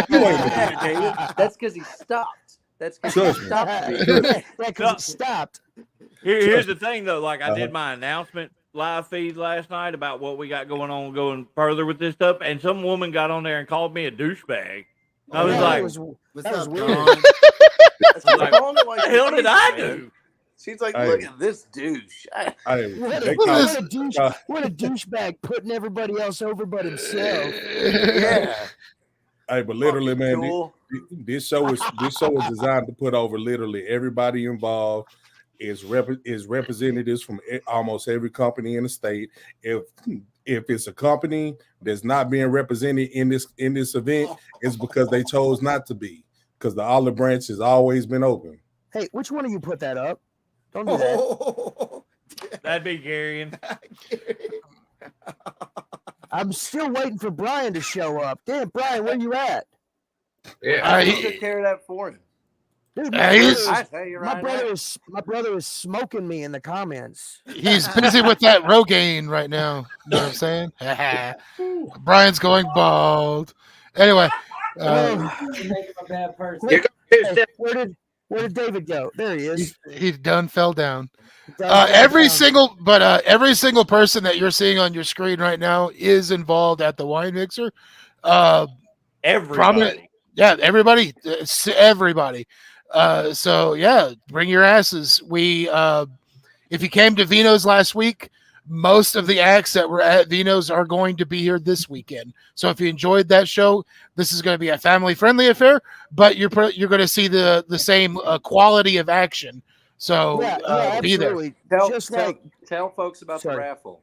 You ain't a bitch. David. That's because he stopped. That's because Trust he me. stopped. Yeah, because he stopped. Here's the thing, though. Like, I did my announcement live feed last night about what we got going further with this stuff, and some woman got on there and called me a douchebag. I was like, that was weird. like, what the hell did I do? She's like, look at this douche. What a douchebag putting everybody else over but himself. Yeah. Hey, but literally, man, this show is designed to put over literally everybody involved. Is representatives from almost every company in the state. If it's a company that's not being represented in this event, it's because they chose not to be. Because the olive branch has always been open. Hey, which one of you put that up? Don't do that. That'd be Garion. I'm still waiting for Brian to show up. Damn, Brian, where you at? Yeah, I took care of that for him. Dude, my brother is smoking me in the comments. He's busy with that Rogaine right now. You know what I'm saying? Brian's going bald. Anyway, where did David go? There he is. He done fell down. Every single person that you're seeing on your screen right now is involved at the wine mixer. Everybody. Everybody. So yeah, bring your asses. If you came to Vino's last week, most of the acts that were at Vino's are going to be here this weekend. So if you enjoyed that show, this is going to be a family-friendly affair, but you're going to see the same quality of action. So be there. Tell folks about the raffle.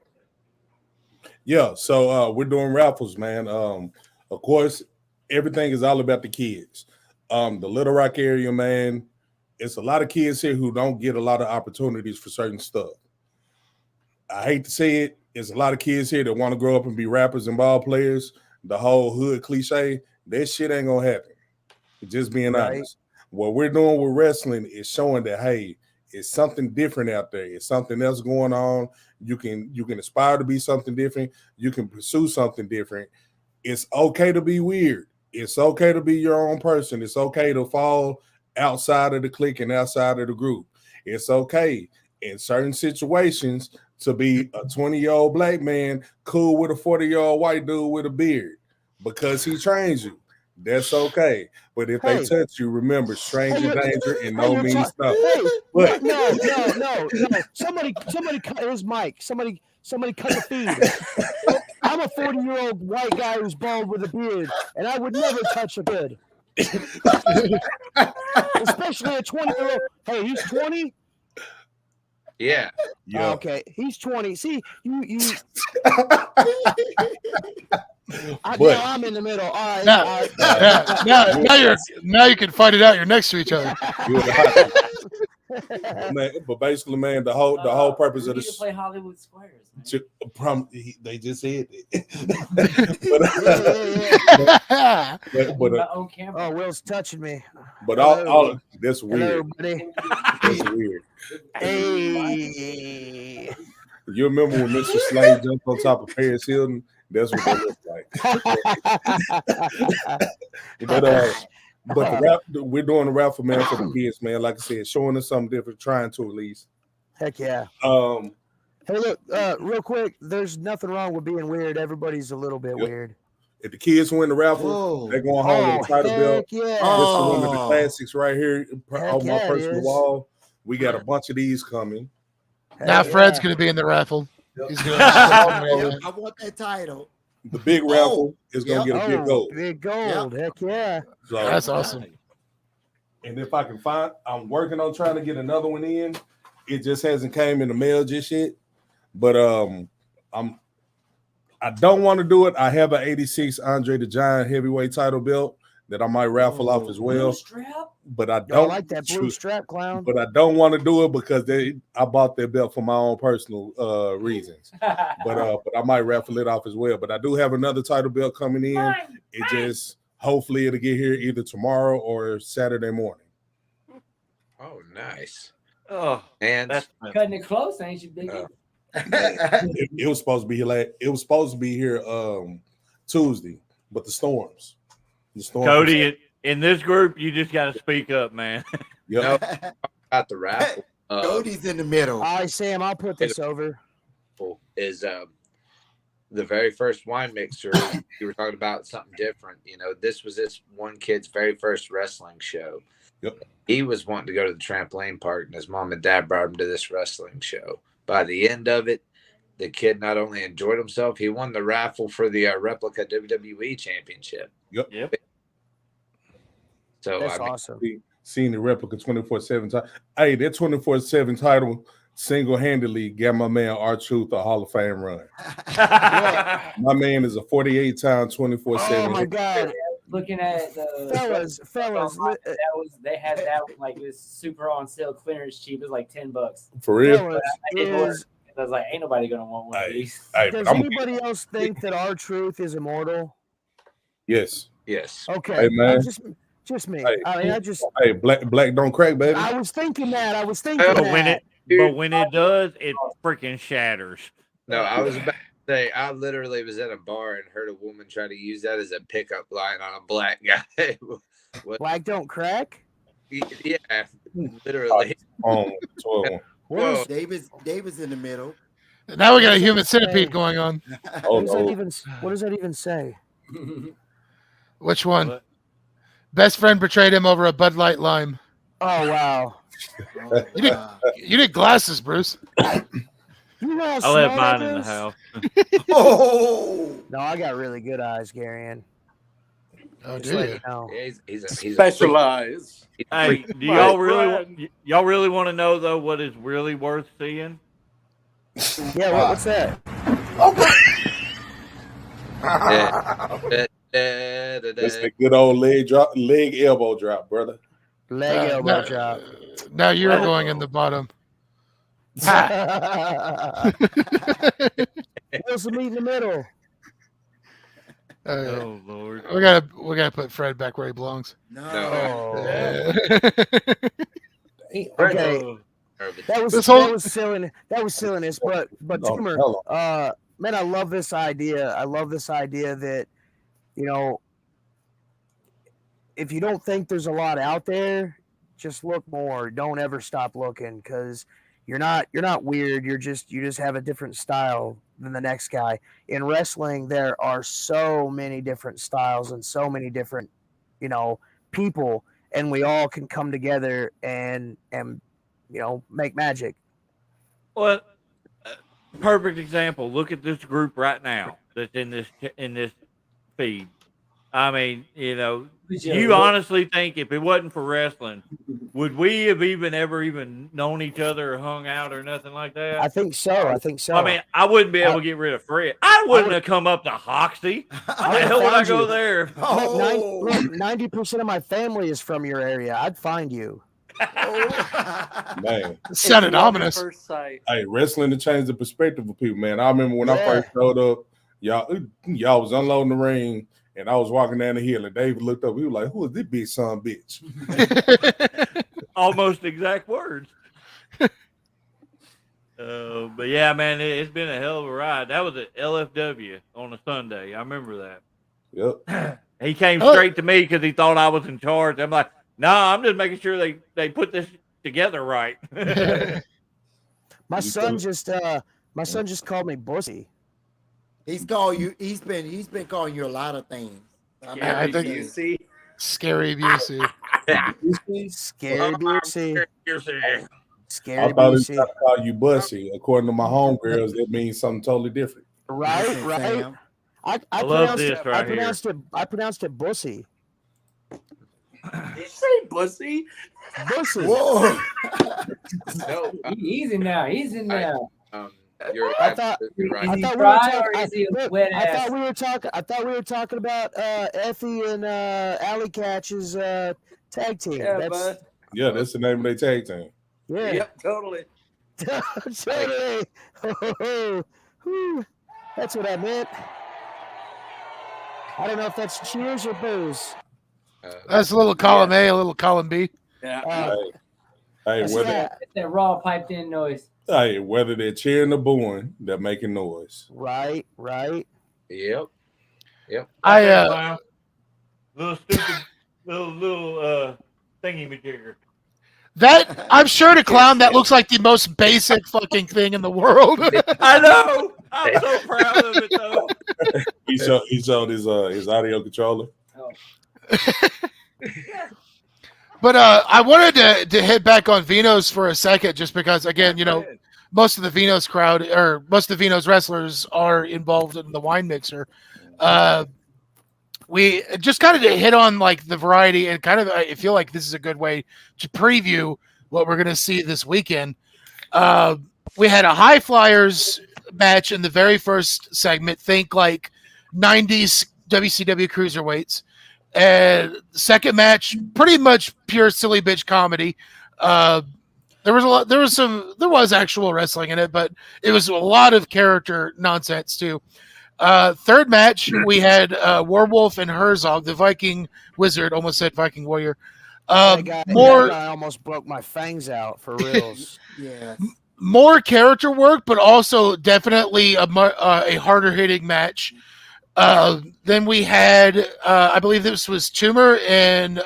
Yeah, so we're doing raffles, man. Of course, everything is all about the kids. The Little Rock area, man, it's a lot of kids here who don't get a lot of opportunities for certain stuff. I hate to say it, there's a lot of kids here that want to grow up and be rappers and ball players. The whole hood cliche, that shit ain't gonna happen. Just being honest. What we're doing with wrestling is showing that, hey, it's something different out there. It's something else going on. You can aspire to be something different. You can pursue something different. It's okay to be weird. It's okay to be your own person. It's okay to fall outside of the clique and outside of the group. It's okay in certain situations to be a 20-year-old black man cool with a 40-year-old white dude with a beard because he trains you. That's okay. But if they touch you, remember, stranger danger and no means stuff. No. Somebody cut his mic. Somebody cut the feed. I'm a 40-year-old white guy who's bald with a beard, and I would never touch a good. Especially a 20-year-old. Hey, he's 20? Yeah. Yeah. Okay, he's 20. See, you. Now I'm in the middle. All right. Now you can fight it out. You're next to each other. Man, but basically, man, the whole purpose of this. Play Hollywood Squares. They just said it. Oh, Will's touching me. But all that's weird. Hello, buddy. That's weird. Hey. You remember when Mr. Slade jumped on top of Paris Hilton? That's what that looks like. But we're doing the raffle, man, for the kids, man. Like I said, showing us something different, trying to at least. Heck yeah. Hey, look, real quick, there's nothing wrong with being weird. Everybody's a little bit weird. If the kids win the raffle, they're going home with a title belt. Yeah. This is one of the classics right here on my personal wall. We got a bunch of these coming. Now Fred's going to be in the raffle. He's gonna I want that title. The big raffle is gonna get a big gold. Big gold. Heck yeah. So, that's awesome. And if I can find, I'm working on trying to get another one in. It just hasn't came in the mail just yet. But I don't want to do it. I have an 86 Andre the Giant heavyweight title belt that I might raffle off as well. But I don't like that blue strap, clown. But I don't want to do it because I bought that belt for my own personal reasons. But I might raffle it off as well. But I do have another title belt coming in. It just hopefully it'll get here either tomorrow or Saturday morning. Oh, nice. Oh, and that's cutting it close, ain't you, big? It was supposed to be here. It was supposed to be here Tuesday, but the storms. Cody, in this group, you just got to speak up, man. Yep. At the raffle. Cody's in the middle. All right, Sam, I'll put this over. Is the very first wine mixer. You were talking about something different. You know, this was this one kid's very first wrestling show. Yep. He was wanting to go to the trampoline park, and his mom and dad brought him to this wrestling show. By the end of it, the kid not only enjoyed himself, he won the raffle for the replica WWE championship. Yep. So that's awesome. Seeing the replica 24/7 title. Hey, that 24/7 title single-handedly got my man R-Truth a Hall of Fame run. My man is a 48-time 24/7. Oh my God. Looking at the fellas, they had that like this super on sale clearance cheap. It was like $10. For real? I was like, ain't nobody gonna want one of these. Does anybody else think that R-Truth is immortal? Yes. Okay. Hey, man. Just me. Hey, I mean, hey, black don't crack, baby. I was thinking that. But when it does, it freaking shatters. No, I was about to say, I literally was at a bar and heard a woman try to use that as a pickup line on a black guy. Black don't crack? Yeah, literally. Whoa. Davis in the middle. Now we got a human centipede going on. What does that even say? Which one? What? Best friend betrayed him over a Bud Light Lime. Oh wow! You need glasses, Bruce. You know I left mine in the house. No, I got really good eyes, Garion. Oh, do you? No. He's specialized. Hey, do y'all really want to know though what is really worth seeing? Yeah, what's that? That's a good old leg elbow drop, brother. Leg elbow drop. Now you're going in the bottom. What's the meat in the middle? Oh Lord! We gotta put Fred back where he belongs. No. Okay. That was silliness, but Timur, man, I love this idea. I love this idea that, you know, if you don't think there's a lot out there, just look more. Don't ever stop looking, because you're not weird. You just have a different style than the next guy. In wrestling, there are so many different styles and so many different, you know, people, and we all can come together and you know, make magic. Well, perfect example. Look at this group right now that's in this feed. I mean, you know, you honestly think if it wasn't for wrestling, would we have ever known each other or hung out or nothing like that? I think so. I mean, I wouldn't be able to get rid of Fred. I wouldn't have come up to Hoxie. How the hell would I go there? 90% of my family is from your area. I'd find you. Man, sounded ominous. Hey, wrestling to change the perspective of people, man. I remember when I first showed up, y'all was unloading the ring, and I was walking down the hill, and David looked up. He was like, "Who is this big son of a bitch?" Almost exact words. But yeah, man, it's been a hell of a ride. That was at LFW on a Sunday. I remember that. Yep. He came straight to me because he thought I was in charge. I'm like, nah, I'm just making sure they put this together right. My son just called me Bussy. He's called you. He's been calling you a lot of things. I think you see Scary Busey. Scary Busey. Scary I thought he was BC. trying to call you Bussy. According to my homegirls, that means something totally different. Right, Listen, right. Sam. I love pronounced this it. right here. I pronounced it bussy. Did you say bussy? Bussy. Whoa. No, He's in now. He's in now. you're I thought- absolutely right. Is he I thought we were dry talking- or is he look, wet I ass? thought we were talking about Effie and Alley Catch's tag team. Yeah, That's bud. Yeah, that's the name of their tag team. yeah. Yep, totally. Totally. Whew. That's what I meant. I don't know if that's cheers or booze. That's a little column A, a little column B. Yeah. Hey, That's whether that. That raw piped in noise. whether they're cheering or booing, they're making noise. Right. Yep. I little stupid little thingy majigger. that I'm sure to clown that looks like the most basic fucking thing in the world. I know. I'm so proud of it though. He showed his audio controller. But I wanted to hit back on Vino's for a second, just because, again, most of the Vino's crowd or most of the Vino's wrestlers are involved in the wine mixer. We just kind of hit on like the variety, and kind of I feel like this is a good way to preview what we're going to see this weekend. We had a high flyers match in the very first segment. Think like 90s WCW cruiserweights. And second match, pretty much pure silly bitch comedy. There was actual wrestling in it, but it was a lot of character nonsense too. Third match, we had Werewolf and Herzog, the Viking Wizard, almost said Viking Warrior. That guy almost broke my fangs out for reals. Yeah. More character work, but also definitely a harder hitting match. Then we had, I believe this was Tumor and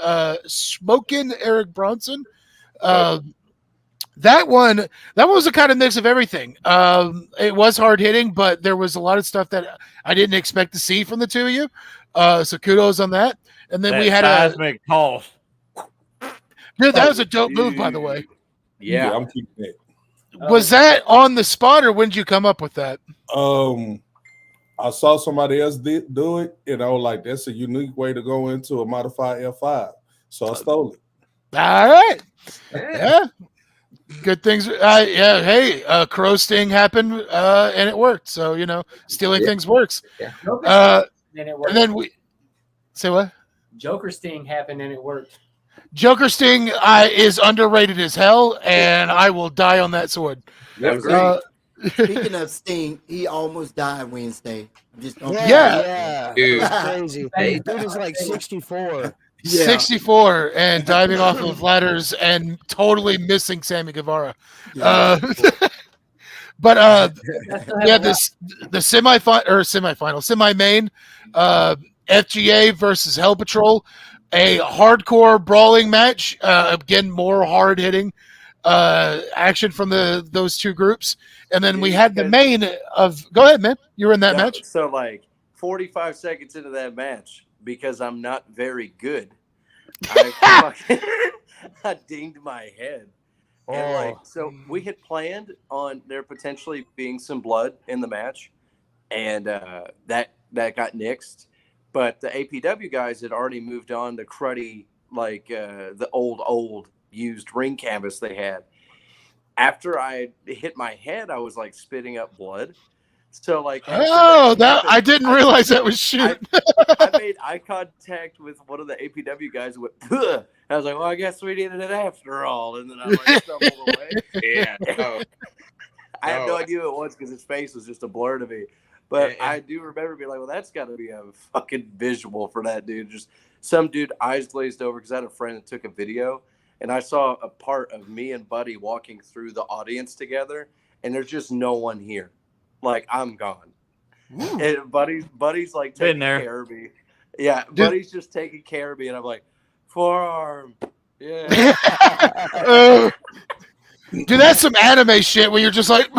Smokin' Eric Bronson. That one was a kind of mix of everything. It was hard hitting, but there was a lot of stuff that I didn't expect to see from the two of you. So kudos on that. And then we had seismic pulse. Dude, that was a dope move, by the way. Yeah. I'm keeping it. Was that on the spot, or when did you come up with that? I saw somebody else do it, and I was like, that's a unique way to go into a modified F5. So I stole it. All right. Yeah. Good things. Yeah. Hey, Crow Sting happened, and it worked. So, stealing things works. Yeah. Then it worked. And then we say what? Joker Sting happened and it worked. Joker Sting is underrated as hell, and I will die on that sword. That was great. Speaking of Sting, he almost died Wednesday. Yeah. Dude. It was crazy. Hey. Dude was like 64. Yeah. 64 and diving off of ladders and totally missing Sammy Guevara. Yeah. But the semi-main, FGA versus Hell Patrol, a hardcore brawling match. Again, more hard hitting action from those two groups. And then we had the main of. Go ahead, man. You were in that match. So like 45 seconds into that match, because I'm not very good, I dinged my head. And so we had planned on there potentially being some blood in the match, and that got nixed. But the APW guys had already moved on to cruddy, like the old used ring canvas they had. After I hit my head, I was like spitting up blood. So like, I didn't realize that was shit. I made eye contact with one of the APW guys and went, "Ugh." I was like, well, I guess we needed it after all. And then I like stumbled away. Yeah. No. I have no idea who it was because his face was just a blur to me. But I do remember being like, well, that's got to be a fucking visual for that dude. Just some dude eyes glazed over, because I had a friend that took a video, and I saw a part of me and Buddy walking through the audience together, and there's just no one here. Like, I'm gone. Ooh. And Buddy's like taking care of me. Yeah, dude. Buddy's just taking care of me, and I'm like, forearm. Yeah. Dude, that's some anime shit where you're just like,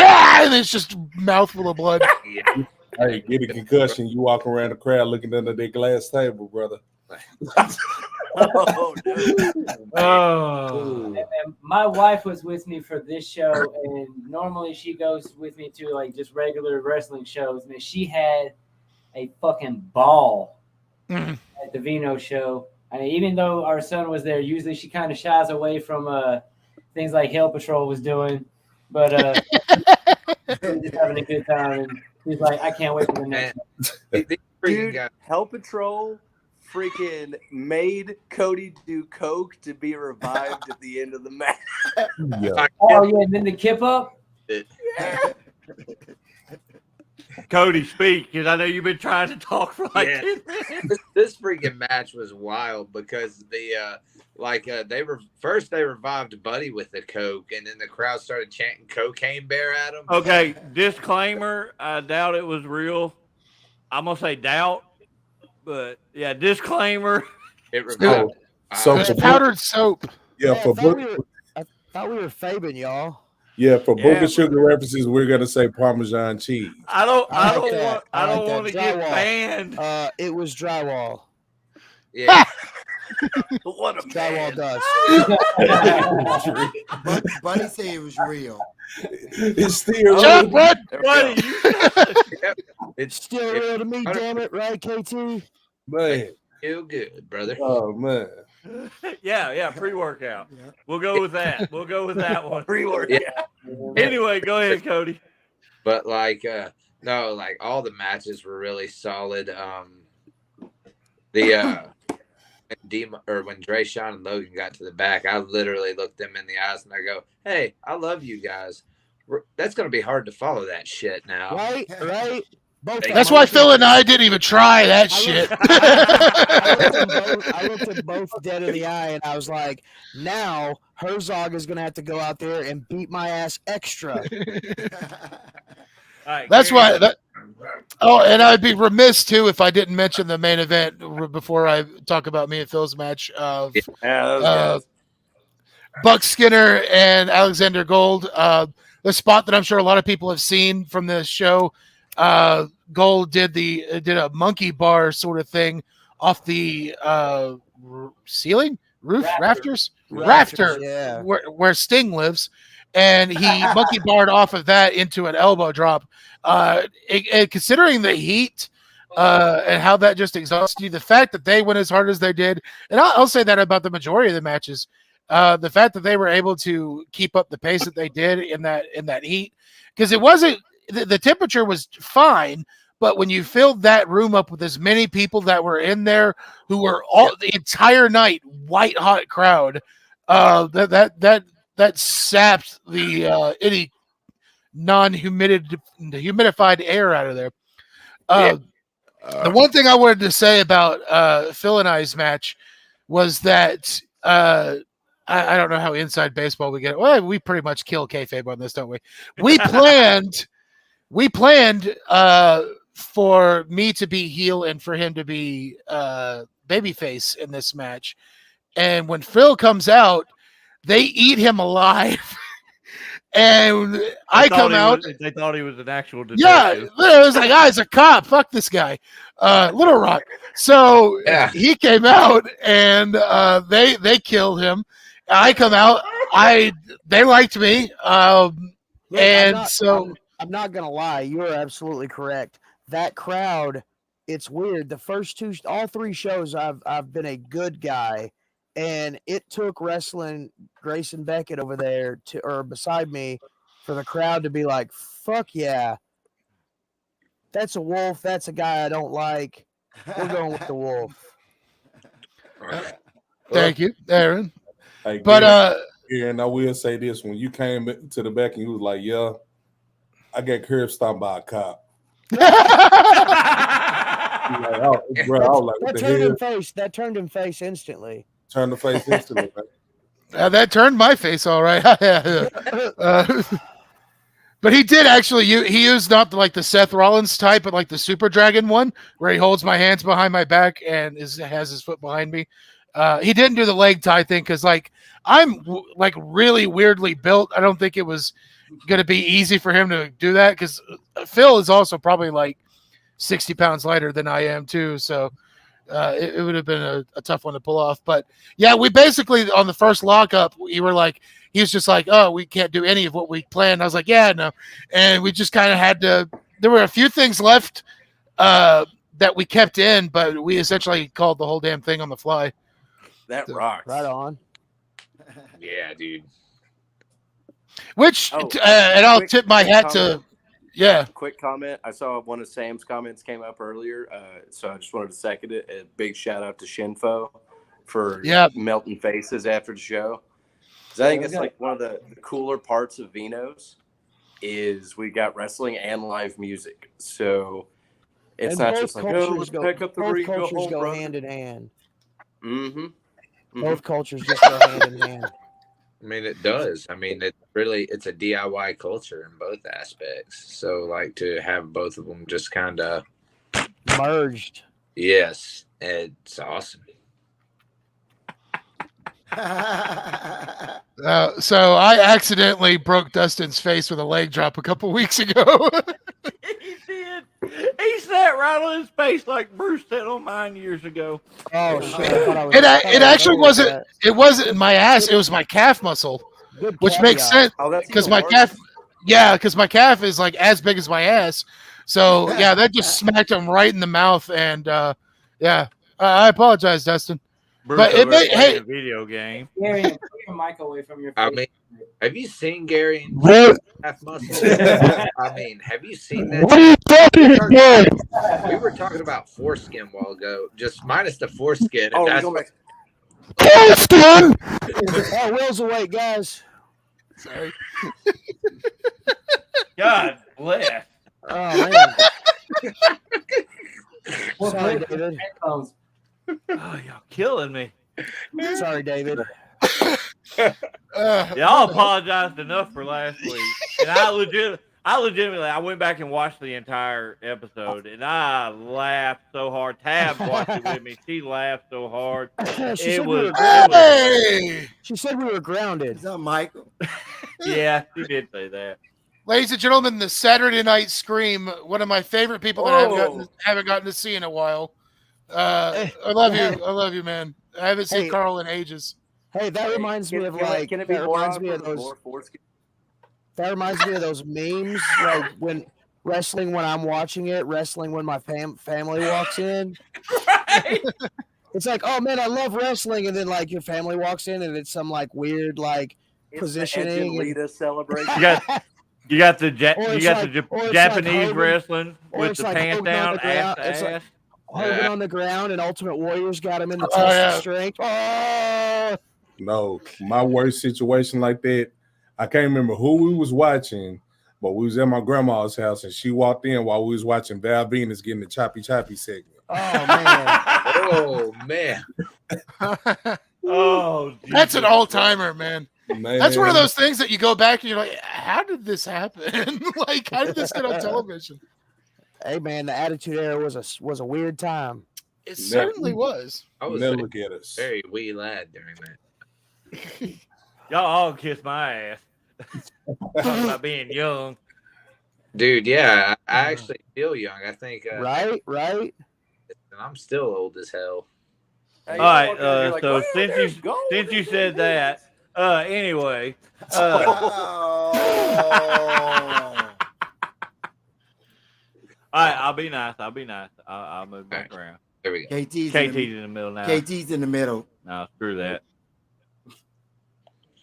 and it's just mouthful of blood. Hey, get a concussion. You walk around the crowd looking under their glass table, brother. Oh, no. Oh. And my wife was with me for this show, and normally she goes with me to like just regular wrestling shows. Man, she had a fucking ball at the Vino show. I mean, even though our son was there, usually she kind of shies away from things like Hell Patrol was doing, but just having a good time. And she's like, I can't wait for the next one. Dude, Hell Patrol freaking made Cody do coke to be revived at the end of the match. Yeah. Oh yeah, and then the kip up. Cody, speak, because I know you've been trying to talk for like 10 minutes. This freaking match was wild because they revived Buddy with the coke, and then the crowd started chanting "Cocaine Bear" at him. Okay, disclaimer: I doubt it was real. I'm gonna say doubt, but yeah, disclaimer. It revived. So It's powdered soap. Yeah, for I thought we were fabing, y'all. Yeah, for Booger Sugar references, we're gonna say Parmesan cheese. I don't want to get banned. It was drywall. Yeah. What a drywall does. Buddy say it was real. It's still Jump, real. Buddy. It's still real to me, damn it, right, KT? Man. Feel good, brother. Oh man. Yeah, pre-workout. Yeah. We'll go with that. We'll go with that one. Pre-workout. Yeah. Anyway, go ahead, Cody. But no, like all the matches were really solid. When Dre, Sean, and Logan got to the back, I literally looked them in the eyes and I go, "Hey, I love you guys. That's gonna be hard to follow that shit now." Right. That's why Phil and I didn't even try that shit. I looked at both dead in the eye, and I was like, now Herzog is going to have to go out there and beat my ass extra. That's why. And I'd be remiss, too, if I didn't mention the main event before I talk about me and Phil's match of Buck Skinner and Alexander Gold. The spot that I'm sure a lot of people have seen from this show. Gold did a monkey bar sort of thing off the rafters, yeah. where Sting lives, and he monkey barred off of that into an elbow drop. Considering the heat and how that just exhausted you, the fact that they went as hard as they did, and I'll say that about the majority of the matches. The fact that they were able to keep up the pace that they did in that heat, because it wasn't. The temperature was fine, but when you filled that room up with as many people that were in there who were all the entire night white hot crowd, that sapped the any humidified air out of there. The one thing I wanted to say about Phil and I's match was that I don't know how inside baseball we get it. Well, we pretty much kill kayfabe on this, don't we? We planned for me to be heel and for him to be babyface in this match. And when Phil comes out, they eat him alive. And I come out. They thought he was an actual detective. Yeah, it was like, he's a cop. Fuck this guy. Little Rock. So he came out and they killed him. I come out. They liked me. I'm not gonna lie, you are absolutely correct. That crowd, it's weird. The all three shows I've been a good guy, and it took wrestling Grayson Beckett over there beside me for the crowd to be like, fuck yeah. That's a wolf, that's a guy I don't like. We're going with the wolf. Thank you, Aaron. Hey, but Aaron, I will say this: when you came to the back and you was like, "Yeah, I got curb stomped by a cop." That turned him face instantly. Turned the face instantly. That turned my face all right. But he did actually. He used not like the Seth Rollins type, but like the Super Dragon one, where he holds my hands behind my back and has his foot behind me. He didn't do the leg tie thing because I'm really weirdly built. I don't think it was going to be easy for him to do that because Phil is also probably 60 pounds lighter than I am too. So it would have been a tough one to pull off. But yeah, we basically on the first lockup, he was just like, oh, we can't do any of what we planned. I was like, yeah, no, and we just kind of had to. There were a few things left that we kept in, but we essentially called the whole damn thing on the fly. That rocks. Right on. Yeah, dude. Which and I'll tip my hat to. Yeah. Quick comment. I saw one of Sam's comments came up earlier, so I just wanted to second it. A big shout out to Shinfo for melting faces after the show. Because I think it's like one of the cooler parts of Vino's is we got wrestling and live music. So it's not just like, oh, let's pick up the ring, go home, go brother. hand in hand. Mm-hmm. Both cultures just go hand in hand. I mean, it does. I mean, it's a DIY culture in both aspects. So, like, to have both of them just kind of merged. Yes, it's awesome. So I accidentally broke Dustin's face with a leg drop a couple weeks ago. He did. He sat right on his face like Bruce sat on mine years ago. Oh shit! It actually wasn't. It wasn't my ass. It was my calf muscle, which makes sense because my calf. Yeah, because my calf is like as big as my ass. So yeah, that just smacked him right in the mouth, and yeah, I apologize, Dustin. Bruce but it made a video game. Gary, put your mic away from your face. I mean, have you seen Gary half muscle? I mean, have you seen that? What are you talking about? We were talking about foreskin a while ago, just minus the foreskin. Oh, that's foreskin. Oh, Will's awake, guys. Sorry. God bless. Oh man. Sorry, David. Headphones. Oh, y'all killing me. Sorry, David. Y'all apologized enough for last week, and I legitimately, I went back and watched the entire episode, and I laughed so hard. Tab watched it with me. She laughed so hard. She said we were grounded. Is that Michael? Yeah, she did say that. Ladies and gentlemen, the Saturday Night Scream, one of my favorite people that I haven't gotten to see in a while. I love you. I love you, man. I haven't seen Carl in ages. Hey, that reminds me of like that reminds me of those. That reminds me of those memes, like when wrestling when I'm watching it, wrestling when my family walks in. Right. It's like, oh man, I love wrestling, and then like your family walks in, and it's some like weird like positioning. Lita celebration. You got the Japanese wrestling with the pants down, ass to ass. Hogan on the ground, and Ultimate Warrior's got him in the test of strength. Oh! No, my worst situation like that, I can't remember who we was watching, but we was at my grandma's house, and she walked in while we was watching Val Venus getting the choppy segment. Oh, man. Oh, that's an all-timer, man. That's one of those things that you go back and you're like, how did this happen? Like, how did this get on television? Hey man, the Attitude Era was a weird time. It certainly was. I was Never get us. Very wee lad during that. Y'all all kiss my ass. Talking about being young. Dude, yeah, I actually feel young. I think right. I'm still old as hell. All right, so since you said that, anyway, all right, I'll be nice. I'll move back around. There we go. KT's in the middle now. KT's in the middle. No, screw that.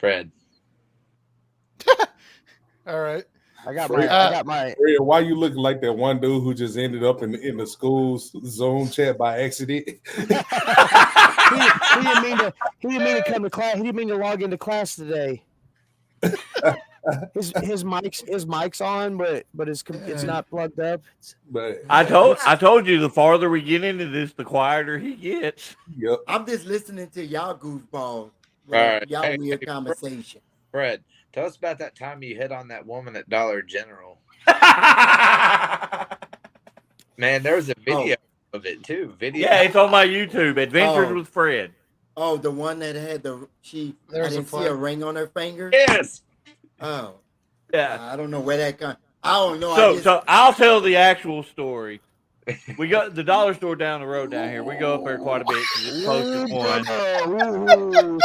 Fred. All right. I got my. Fred, why you looking like that one dude who just ended up in the school's Zoom chat by accident? He didn't mean to come to class. He didn't mean to log into class today. His mic's on, but it's not plugged up. But I told you the farther we get into this, the quieter he gets. Yep. I'm just listening to y'all goofballs. Right. Y'all Hey, weird conversation. Fred, tell us about that time you hit on that woman at Dollar General. Man, there was a video of it too. Yeah, it's on my YouTube. Adventures with Fred. Oh, the one that had I didn't see a ring on her finger. Yes. Oh, yeah. I don't know where that comes. I don't know. So I'll tell the actual story. We got the dollar store down the road down here. We go up there quite a bit because it's close to one. Ooh,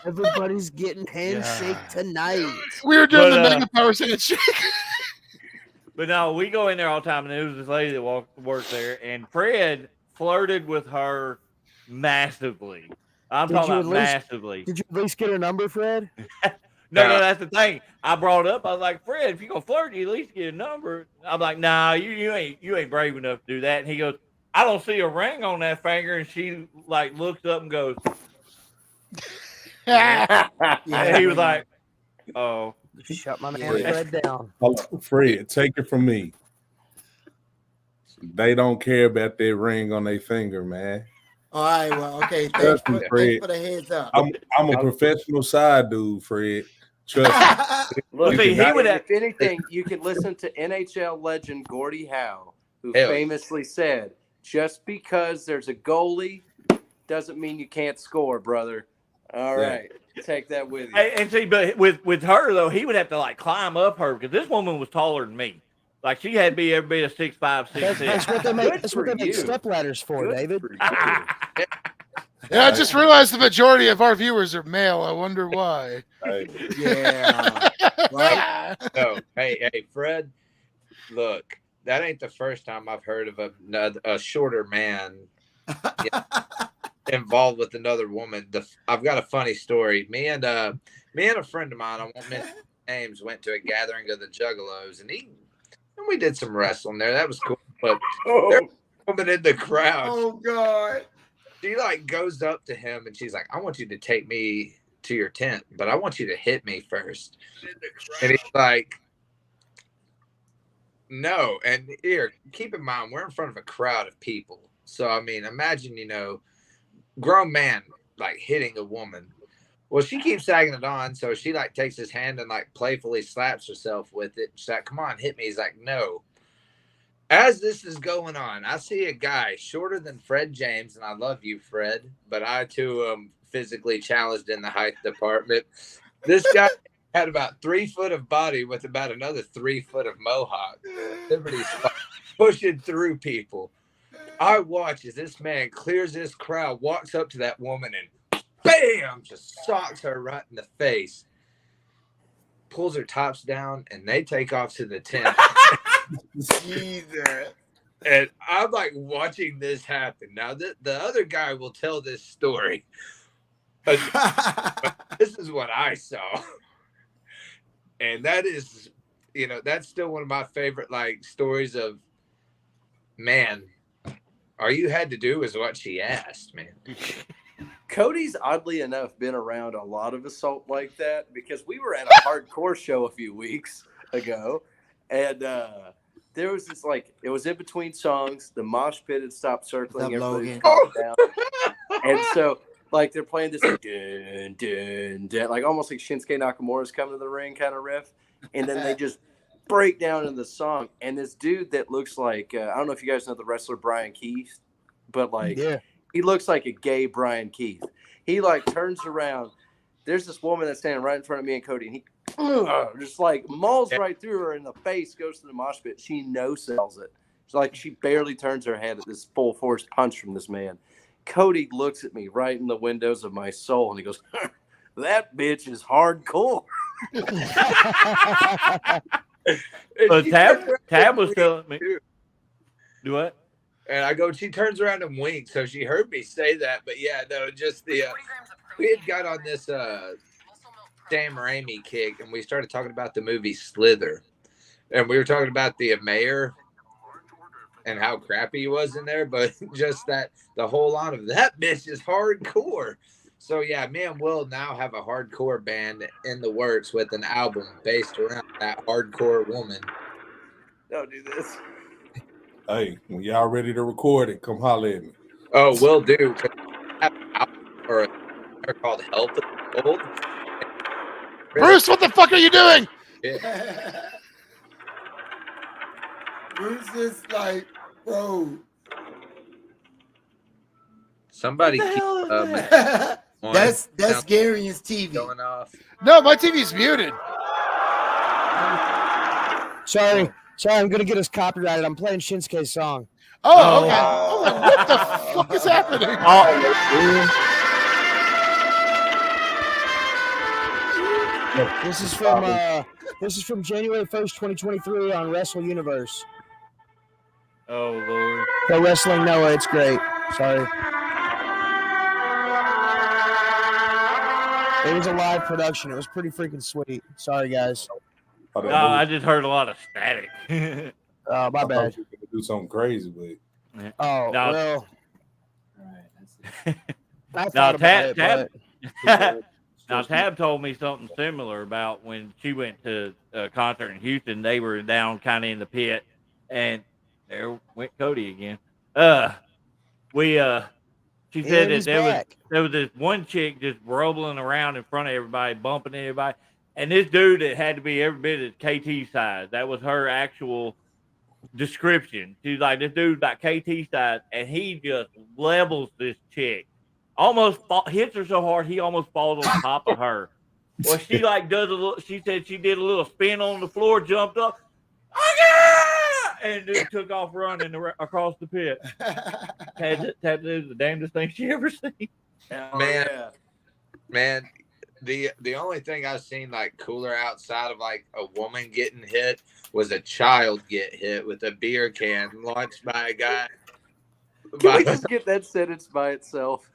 everybody's getting handshake tonight. We were doing the Mega Powers handshake. But no, we go in there all the time, and there was this lady that worked there, and Fred flirted with her massively. I'm talking about massively. Did you at least get her number, Fred? No, that's the thing. I brought it up. I was like, Fred, if you're gonna flirt, you at least get a number. I'm like, nah, you ain't brave enough to do that. And he goes, I don't see a ring on that finger. And she like looks up and goes, yeah. And he was like, oh. Shut my man Fred down. Fred, take it from me. They don't care about that ring on their finger, man. All right, well, okay. Thanks for the heads up. I'm a professional side dude, Fred. Trust me. Look, if anything, you can listen to NHL legend Gordie Howe, who famously said, "Just because there's a goalie doesn't mean you can't score, brother." All right, take that with you. And see, but with her though, he would have to like climb up her because this woman was taller than me. Like she had to be every bit of 6'5", 6'6". That's what they make. That's what they make step ladders for, David. Yeah, I just realized the majority of our viewers are male. I wonder why. Yeah. Right. No, hey, Fred. Look, that ain't the first time I've heard of a shorter man involved with another woman. I've got a funny story. Me and a friend of mine, I won't mention names, went to a gathering of the Juggalos, and we did some wrestling there. That was cool. But there's a woman in the crowd. Oh God. She like goes up to him and she's like, I want you to take me to your tent, but I want you to hit me first. And he's like, no. And here, keep in mind, we're in front of a crowd of people. So, I mean, imagine, grown man like hitting a woman. Well, she keeps sagging it on. So she like takes his hand and like playfully slaps herself with it. She's like, come on, hit me. He's like, no. As this is going on, I see a guy shorter than Fred James, and I love you, Fred, but I too am physically challenged in the height department. This guy had about 3 foot of body with about another 3 foot of mohawk. Everybody's pushing through people. I watch as this man clears this crowd, walks up to that woman, and bam, just socks her right in the face. Pulls her tops down, and they take off to the tent. Jesus. And I'm like watching this happen. Now, the other guy will tell this story. But this is what I saw. And that is, that's still one of my favorite like stories of, man, all you had to do is what she asked, man. Cody's oddly enough been around a lot of assault like that because we were at a hardcore show a few weeks ago. And there was this it was in between songs. The mosh pit had stopped circling. Everybody calmed down. And so, they're playing this dun, dun, dun, like almost like Shinsuke Nakamura's coming to the ring kind of riff. And then they just break down in the song. And this dude that looks like, I don't know if you guys know the wrestler Brian Keith, but he looks like a gay Brian Keith. He turns around. There's this woman that's standing right in front of me and Cody, and he just mauls right through her in the face, goes to the mosh pit. She no-sells it. It's she barely turns her head at this full force punch from this man. Cody looks at me right in the windows of my soul, and he goes, that bitch is hardcore. Tab was telling me. Do what? And I go, she turns around and winks, so she heard me say that. But yeah, no, just we had got on this Sam Raimi kick, and we started talking about the movie Slither, and we were talking about the mayor and how crappy he was in there, but just the whole line of that bitch is hardcore. So yeah, me and Will now have a hardcore band in the works with an album based around that hardcore woman. Don't do this. Hey, when y'all ready to record it, come holler at me. Oh, will do. Or they're called Help Old. Bruce, what the fuck are you doing? Yeah. Bruce is bro. Somebody keep that's Gary's TV going off. No, my TV's muted. Sorry. Sorry, I'm gonna get us copyrighted. I'm playing Shinsuke's song. Oh, okay. I was like, what the fuck is happening? This is from January 1st, 2023 on Wrestle Universe. Oh Lord. Pro Wrestling Noah, it's great. Sorry. It was a live production. It was pretty freaking sweet. Sorry, guys. No, I just heard a lot of static. My bad. You were gonna do something crazy, but Oh, No. well. All right, that's it. I thought about it, but Now Tab told me something similar about when she went to a concert in Houston. They were down kind of in the pit, and there went Cody again. She said that there was this one chick just rolling around in front of everybody, bumping everybody, and this dude that had to be every bit as KT size. That was her actual description. She's like, this dude's about KT size, and he just levels this chick. Almost hits her so hard he almost falls on top of her. Well, she like does a little. She said she did a little spin on the floor, jumped up, and just took off running across the pit. Had to do the damnedest thing she ever seen. Man, the only thing I've seen like cooler outside of like a woman getting hit was a child get hit with a beer can launched by a guy. Can we just get that sentence by itself?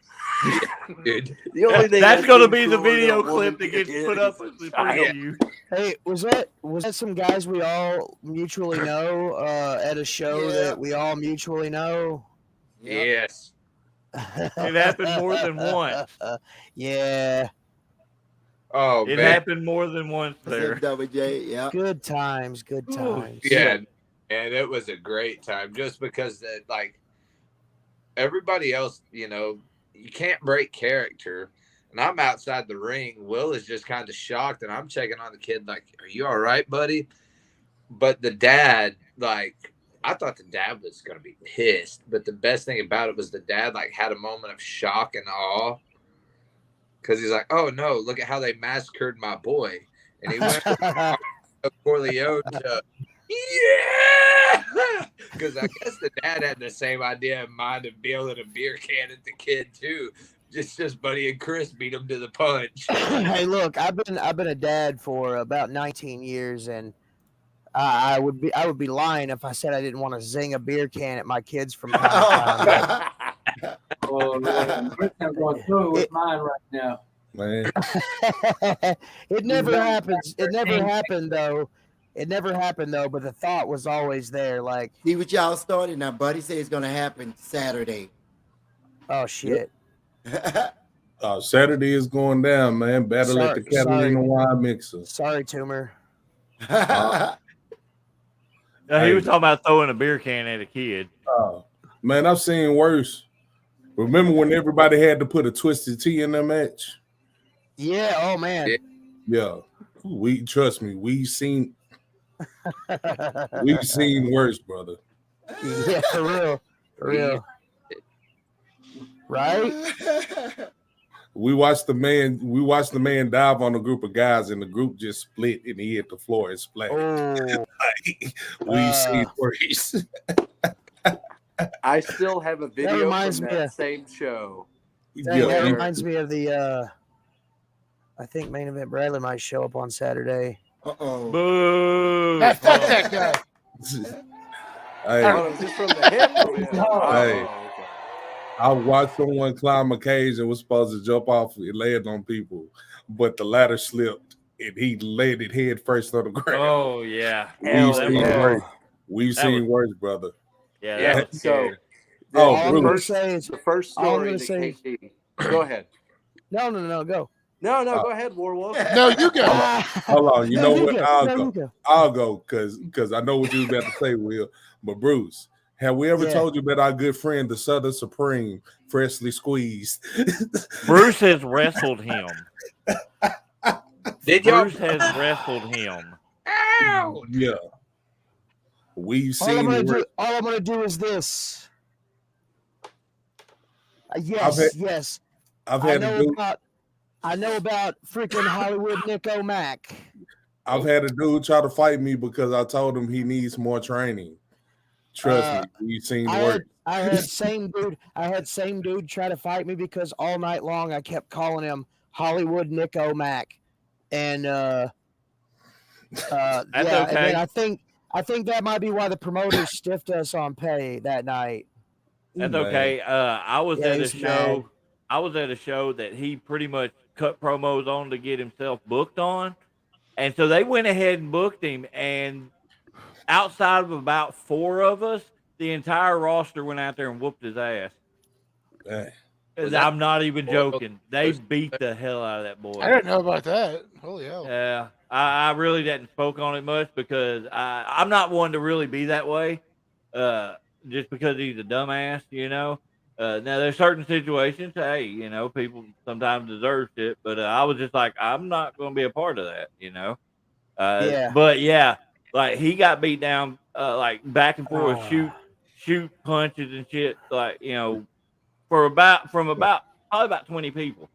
Dude, the only thing that's going to be the video clip that gets put up with you. Hey, was that some guys we all mutually know at a show that we all mutually know? Yes. It happened more than once. Yeah. Oh, it happened more than once there. Yeah. Good times. Yeah, and it was a great time just because that like everybody else, you can't break character. And I'm outside the ring. Will is just kind of shocked, and I'm checking on the kid like, "Are you all right, buddy?" But the dad, like, I thought the dad was gonna be pissed. But the best thing about it was the dad like had a moment of shock and awe because he's like, "Oh no, look at how they massacred my boy," and he went from Corleone to yeah, because I guess the dad had the same idea in mind of dealing a beer can at the kid too. Just Buddy and Chris beat him to the punch. Hey, look, I've been a dad for about 19 years, and I would be lying if I said I didn't want to zing a beer can at my kids from time to time. Oh, man. I'm going through with mine right now. Man, it never happens. It never happened though. It never happened though, but the thought was always there. Like, see what y'all started now. Buddy said it's gonna happen Saturday. Oh shit! Saturday is going down, man. Battle at the Catalina wine mixer. Sorry, Tumor. He was talking about throwing a beer can at a kid. Man, I've seen worse. Remember when everybody had to put a Twisted Tea in their match? Yeah. Oh man. Yeah. Trust me. We've seen worse, brother. Yeah, for real. Right? We watched the man dive on a group of guys, and the group just split, and he hit the floor and splat. Oh. We've seen worse. I still have a video from that same show. That reminds me of the I think Main Event Bradley might show up on Saturday. Boo! Fuck that guy. Just from the hip. Hey, I watched someone climb a cage and was supposed to jump off and land on people, but the ladder slipped and he landed head first on the ground. Oh yeah, We've seen worse, brother. Yeah. So, the first story. Go ahead. No, go. No, go ahead, Warwolf. No, you go. Hold on. You know what? I'll go because I know what you were about to say, Will. But Bruce, have we ever told you about our good friend, the Southern Supreme, freshly squeezed? Bruce has wrestled him. Bruce has wrestled him. Ow! Yeah. We've seen all I'm gonna do is this. Yes. I've had I know about freaking Hollywood Nick O'Mac. I've had a dude try to fight me because I told him he needs more training. Trust me, we've seen worse. I had same dude try to fight me because all night long I kept calling him Hollywood Nick O'Mac, and That's yeah, okay. and then I think that might be why the promoters stiffed us on pay that night. That's okay. I was at a show. I was at a show that he pretty much cut promos on to get himself booked on, and so they went ahead and booked him. And outside of about 4 of us, the entire roster went out there and whooped his ass. I'm not even joking. They beat the hell out of that boy. I didn't know about that. Holy hell. Yeah, I really didn't spoke on it much because I'm not one to really be that way. Just because he's a dumbass, you know. Now there's certain situations, hey, you know, people sometimes deserve shit, but I was just like, I'm not going to be a part of that, you know. But yeah, like he got beat down, like back and forth, shoot punches and shit, like, you know, from about probably about 20 people.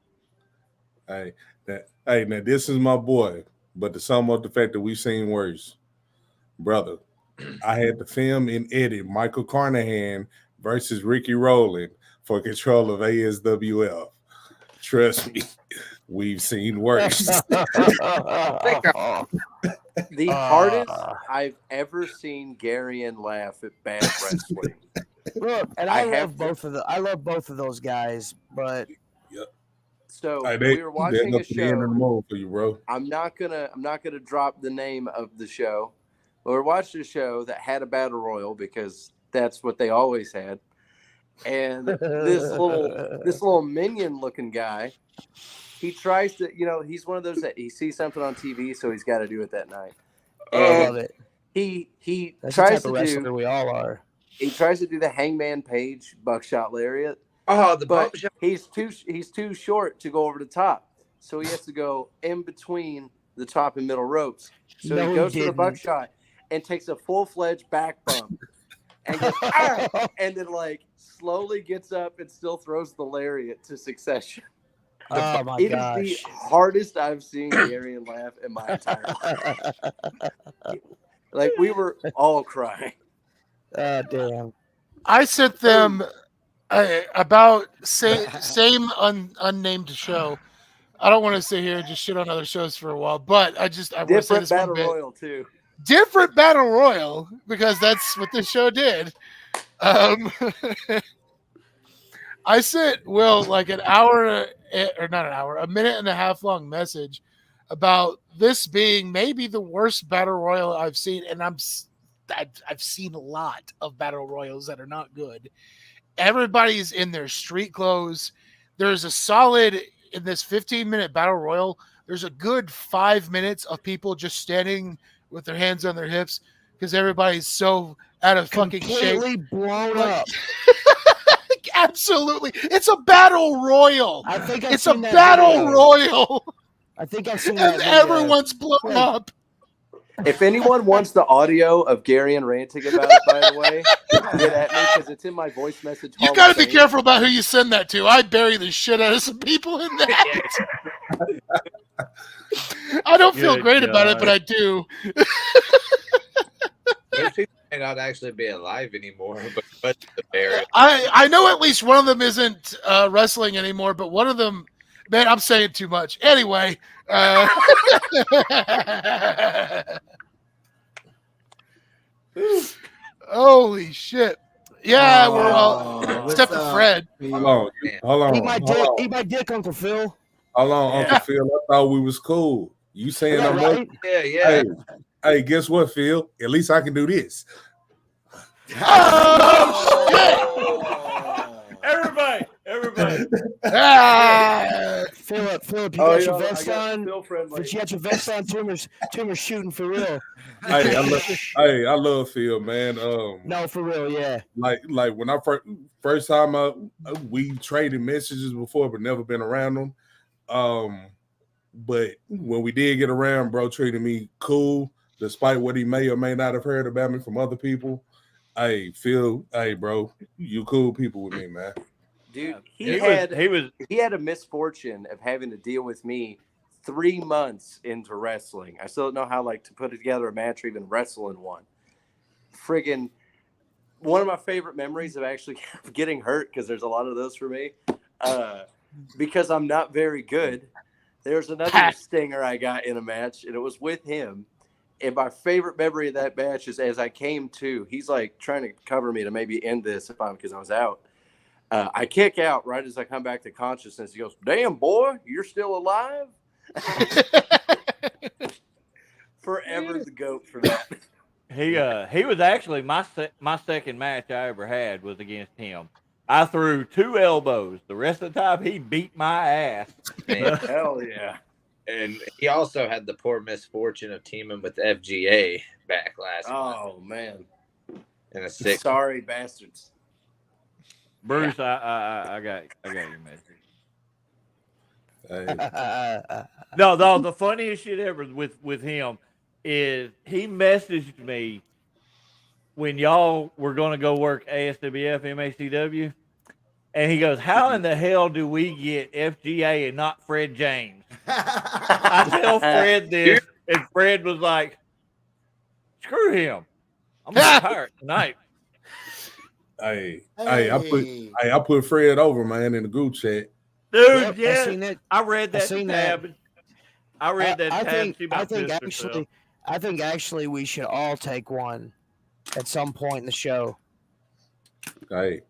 Hey, now this is my boy, but to sum up the fact that we've seen worse, brother. I had to film and edit Michael Carnahan versus Ricky Rowland for control of ASWF. Trust me, we've seen worse. The hardest I've ever seen Garion laugh at bad wrestling. Look, and I love both of those guys, but so we were watching a show. For you, bro. I'm not gonna drop the name of the show. But we watched a show that had a battle royal because that's what they always had. And this little minion looking guy, he tries to, you know, he's one of those that he sees something on TV, so he's got to do it that night. I love it. He That's tries the type of wrestler we all are. He tries to do the Hangman Page buckshot lariat. Oh, the but buckshot. He's too short to go over the top, so he has to go in between the top and middle ropes. So he goes to the buckshot and takes a full-fledged back bump and goes, and then like slowly gets up and still throws the lariat to Succession. Oh my gosh! It is the hardest I've seen Garion laugh in my entire life. Like we were all crying. Damn! I sent them about same unnamed show. I don't want to sit here and just shit on other shows for a while, but I want to say this battle one bit. royal too. Different battle royal because that's what this show did. I sent Will like a minute and a half long message about this being maybe the worst battle royal I've seen, and I've seen a lot of battle royals that are not good. Everybody's in their street clothes. There's a solid in this 15-minute battle royal. There's a good 5 minutes of people just standing with their hands on their hips because everybody's so out of fucking shape. Completely blown up. Absolutely. It's a battle royal. I think it's a battle royal. I think I've seen that. Everyone's blown up. If anyone wants the audio of Garion ranting about it, by the way, get at me because it's in my voice message. You got to be careful about who you send that to. I bury the shit out of some people in that. I don't feel great about it, but I do. Those people may not actually be alive anymore, but I know at least one of them isn't wrestling anymore, but one of them, man, I'm saying too much. Anyway. Holy shit. Yeah, we're all except for Fred. Hold on. Eat my dick, Uncle Phil. Hold on, Uncle Phil. I thought we was cool. You saying I'm right? Yeah. Hey, guess what, Phil? At least I can do this. Oh, shit! Everybody. Philip, you got your vest on. But you got your vest on. Tumor's shooting for real. I love Phil, man. No, for real, yeah. Like when I first time we traded messages before, but never been around them. But when we did get around, bro treated me cool, despite what he may or may not have heard about me from other people. Hey, Phil, hey, bro, you cool people with me, man. Dude, he had a misfortune of having to deal with me 3 months into wrestling. I still don't know how to put together a match or even wrestle in one. Friggin' one of my favorite memories of actually getting hurt, because there's a lot of those for me, because I'm not very good. There's another stinger I got in a match, and it was with him. And my favorite memory of that match is as I came to, he's trying to cover me to maybe end this because I was out. I kick out right as I come back to consciousness. He goes, "Damn, boy, you're still alive?" Forever the GOAT for that. He was actually my second match I ever had was against him. I threw 2 elbows. The rest of the time, he beat my ass. Man, hell yeah! And he also had the poor misfortune of teaming with FGA back last month. Oh man! And a sick. Sorry, bastards. Bruce, yeah. I got your message. No, the funniest shit ever with him is he messaged me when y'all were going to go work ASWF MACW, and he goes, "How in the hell do we get FGA and not Fred James?" I tell Fred this, and Fred was like, "Screw him, I'm gonna retire tonight." I put Fred over, man, in the group chat. Dude, yeah, I read that tab. I read that tab. I think actually we should all take one at some point in the show. Good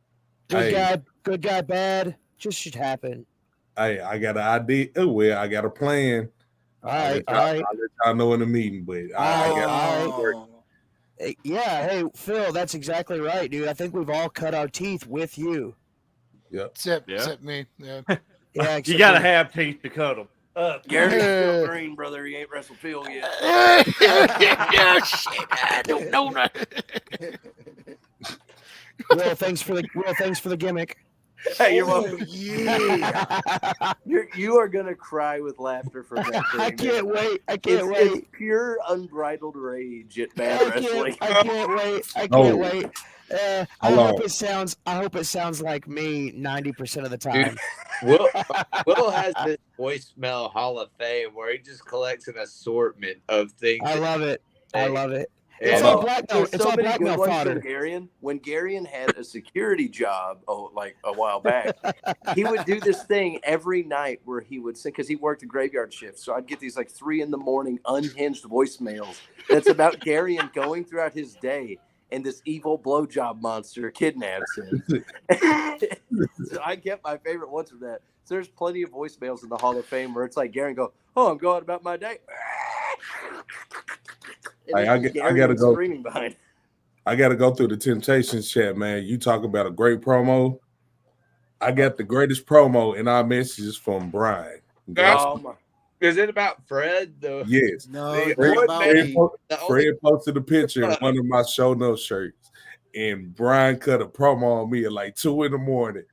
guy, bad. Just should happen. I got an idea. Well, I got a plan. All right. I'll let y'all know in the meeting, but yeah, hey, Phil, that's exactly right, dude. I think we've all cut our teeth with you. Yep. Except me. Yeah. Yeah, you gotta have teeth to cut them. Gary's still green, brother. He ain't wrestled Phil yet. Yeah, shit. I don't know that. Will, thanks for the gimmick. Hey, you're welcome. Yeah. You are gonna cry with laughter from that. I can't wait. It's pure unbridled rage at bad wrestling. I can't wait. I hope it sounds like me 90% of the time. Will has this voicemail Hall of Fame where he just collects an assortment of things. I love it. It's all blackmail fodder. When Garion had a security job, a while back, he would do this thing every night where he would sing, because he worked a graveyard shift. So I'd get these 3 a.m. unhinged voicemails that's about Garion going throughout his day, and this evil blowjob monster kidnaps him. So I kept my favorite ones from that. So there's plenty of voicemails in the Hall of Fame where it's Garion go, "Oh, I'm going about my day." I gotta go. I gotta go through the Temptations chat, man. You talk about a great promo. I got the greatest promo in our messages from Brian. Is it about Fred? Yes. No, Fred posted a picture in one of my show notes shirts, and Brian cut a promo on me at 2 a.m,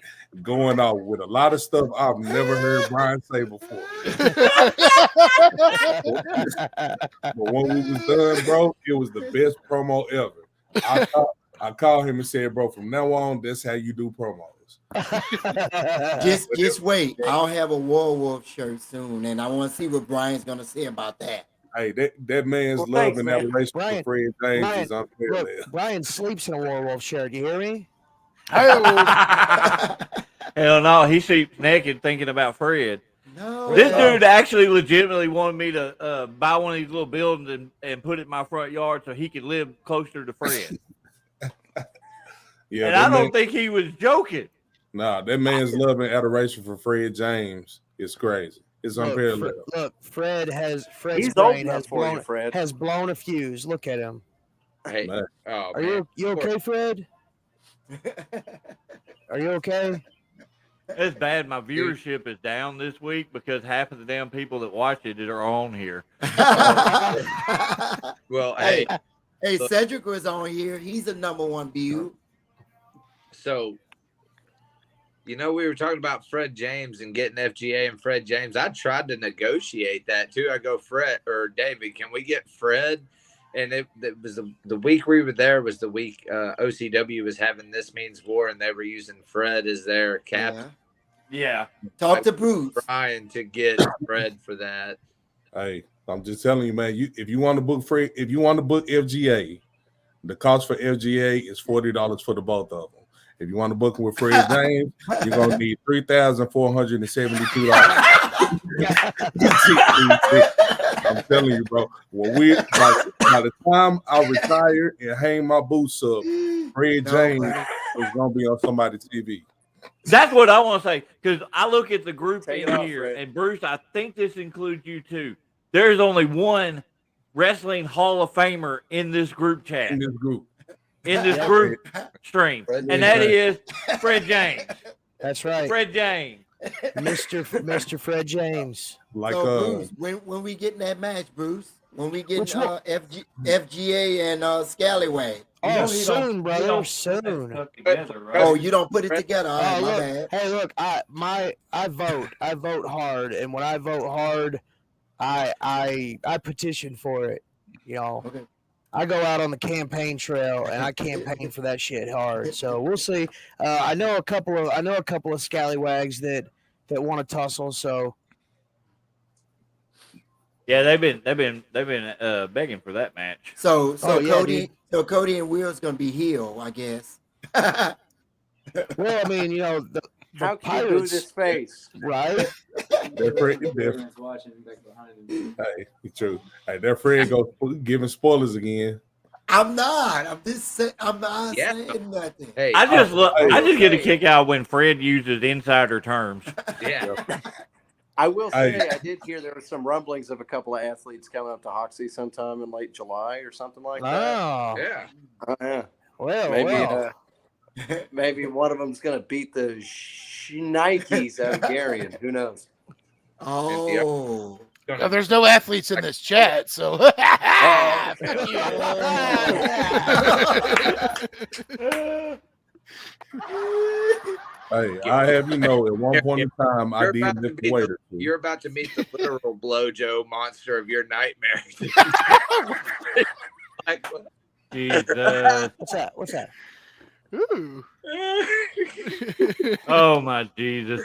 going off with a lot of stuff I've never heard Brian say before. But when we was done, bro, it was the best promo ever. I called him and said, "Bro, from now on, that's how you do promos." Just wait. I'll have a Werewolf shirt soon, and I want to see what Brian's gonna say about that. Hey, that man's love and adoration for Fred James is unparalleled. Brian sleeps in a Werewolf shirt. You hear me? Hell no, he sleeps naked thinking about Fred. No, this dude actually legitimately wanted me to buy one of these little buildings and put it in my front yard so he could live closer to Fred. Yeah, and I don't think he was joking. Nah, that man's love and adoration for Fred James is crazy. It's unparalleled. Look, Fred's He's brain has blown a fuse. Look at him. Hey, are you okay, Fred? Are you okay? It's bad. My viewership is down this week because half of the damn people that watch it are on here. Well, hey, Cedric was on here. He's a #1 view. So, we were talking about Fred James and getting FGA and Fred James. I tried to negotiate that too. I go, Fred or David, can we get Fred? And it was the week we were there was the week OCW was having This Means War, and they were using Fred as their captain. Yeah. Talk to Bruce. Trying to get Fred for that. Hey, I'm just telling you, man. If you want to book FGA, the cost for FGA is $40 for the both of them. If you want to book them with Fred James, you're gonna need $3,472. I'm telling you, bro. Well, by the time I retire and hang my boots up, Fred James is gonna be on somebody's TV. That's what I want to say, because I look at the group Take in it off, here, Fred. and Bruce, I think this includes you too. There's only one Wrestling Hall of Famer in this group chat. In this group stream, and that is Fred James. That's right, Fred James, Mr. Fred James. Like Bruce, when we get in that match, Bruce, when we get FGA and Scallywag. Oh, soon, brother, soon. Oh, you don't put it together. All right, my bad. Hey, look, I vote hard, and when I vote hard, I petition for it. You know, Okay. I go out on the campaign trail and I campaign for that shit hard. So we'll see. I know a couple of scallywags that want to tussle. So yeah, they've been begging for that match. So Cody, dude. so Cody and Will's gonna be heel, I guess. Well, I mean, you know, the How can you do Pirates, this face? right? They're Watching back behind him. hey, it's true. Hey, their Fred goes giving spoilers again. I'm not. I'm just saying. I'm not saying nothing. Hey, I just get a kick out when Fred uses insider terms. yeah. I will say, I did hear there were some rumblings of a couple of athletes coming up to Hoxie sometime in late July or something like that. Oh, Yeah. Yeah. well. Maybe one of them's going to beat the Nikes out of Garion. Who knows? Oh. No, there's no athletes in this chat, so. Hey, I have you know, at one point in time, I did lift the weight. You're about to meet the literal Blojo monster of your nightmare. Like, Jesus. What's that? Ooh. Oh my Jesus.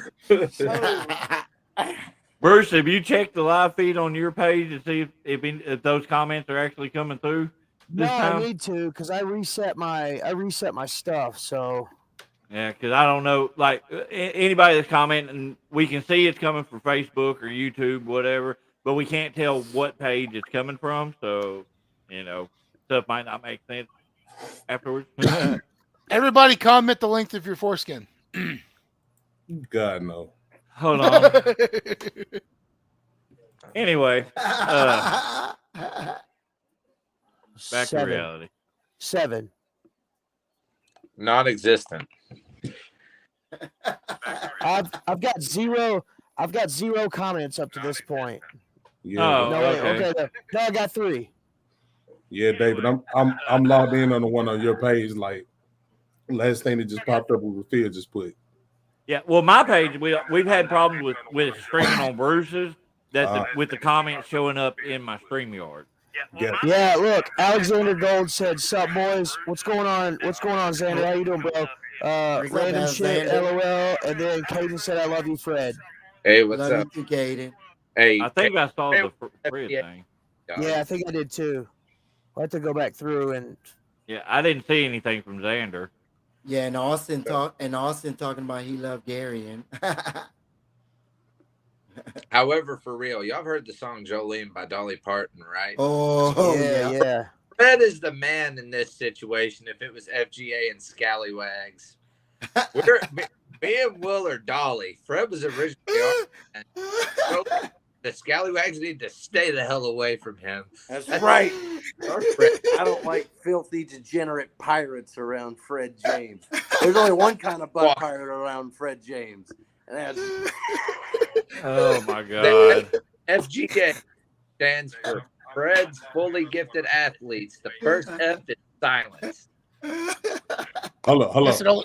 Bruce, have you checked the live feed on your page to see if those comments are actually coming through? No, I need to because I reset my stuff. So yeah, because I don't know, like anybody that's commenting, we can see it's coming from Facebook or YouTube, whatever, but we can't tell what page it's coming from. So, you know, stuff might not make sense afterwards. Everybody comment the length of your foreskin. God no. Hold on. Anyway, back to reality. 7. non-existent. I've got zero comments up to this point. Yeah. Oh, No, okay. No, I got 3. Yeah, David, I'm logged in on the one on your page. Like last thing that just popped up was Phil just put. Yeah, well, my page we've had problems with streaming on Bruce's with the comments showing up in my StreamYard. Yeah, look, Alexander Gold said, "Sup, boys? What's going on? What's going on, Xander? How you doing, bro? Random shit, LOL." And then Caden said, "I love you, Fred." Hey, what's Love up? you, Caden. Hey, I think I saw the Fred thing. Yeah, I think I did too. I'll have to go back through and. Yeah, I didn't see anything from Xander. Yeah, and Austin talking about he loved Garion. However, for real, y'all have heard the song Jolene by Dolly Parton, right? Oh, yeah. Fred is the man in this situation if it was FGA and Scallywags. Me and Will are Dolly. Fred was originally the Scallywags need to stay the hell away from him. That's right. I don't like filthy, degenerate pirates around Fred James. There's only one kind of butt pirate around Fred James. And that's... Oh, my God. FGA stands for Fred's Fully Gifted Athletes. The first F is silence. Hold on.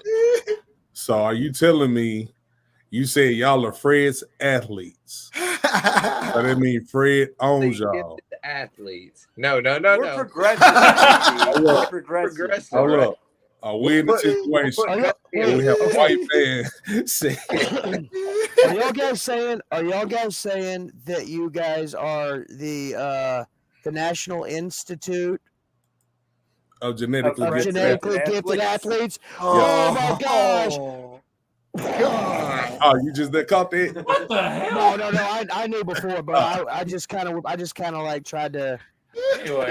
So are you telling me you said y'all are Fred's athletes? So that means Fred owns y'all. Athletes. No. We're progressive. We're progressive. Hold up. Are we in the situation where we have a white man saying? Are y'all guys saying that you guys are the National Institute of genetically gifted athletes? Oh my gosh! Oh, you just caught that? What the hell? No. I knew before, but I just kind of like tried to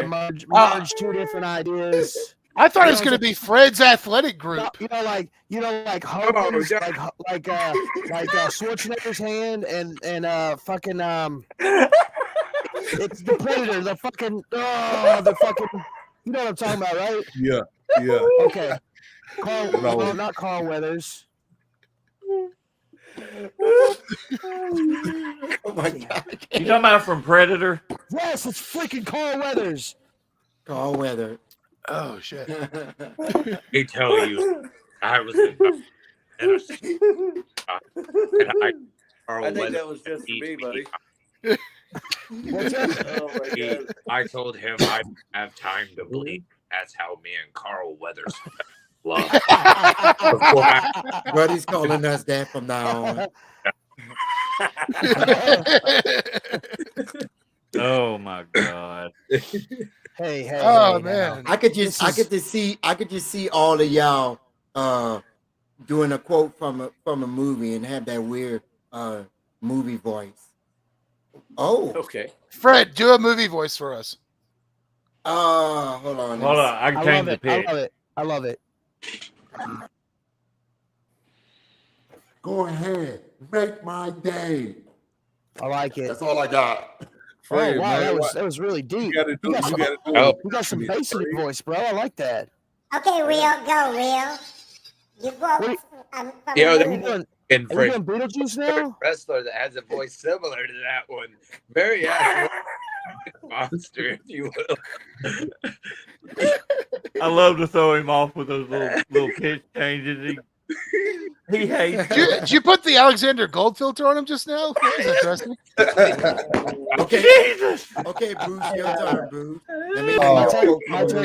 merge two different ideas. I thought it was going to be Fred's athletic group. Like Hogan's, like Schwarzenegger's hand and fucking it's the Predator, the fucking you know what I'm talking about, right? Yeah. Okay. Not Carl Weathers. Oh my God! You talking about from Predator? Yes, it's freaking Carl Weathers. Carl Weather. Oh shit! They tell you I was in I think that was just for me, buddy. What's that? Oh my God. I told him I didn't have time to bleed. That's how me and Carl Weathers love. Buddy's calling us that from now on. Oh my God! Hey! Oh man! I could just see all of y'all doing a quote from a movie and have that weird movie voice. Oh, Okay. Fred, do a movie voice for us. Hold on. I can change the pitch. I love it. Go ahead, make my day. I like it. That's all I got. Fred, oh wow, man, that was really deep. You got some bass in your voice, bro. I like that. Okay, Will, go, Will. You go. Yo, Are you doing Beetlejuice now? Wrestler that has a voice similar to that one. Very athletic monster, if you will. I love to throw him off with those little pitch changes. He hates. Did you put the Alexander Gold filter on him just now? That was interesting. Okay, Jesus. Okay, Bruce, your turn, Bruce.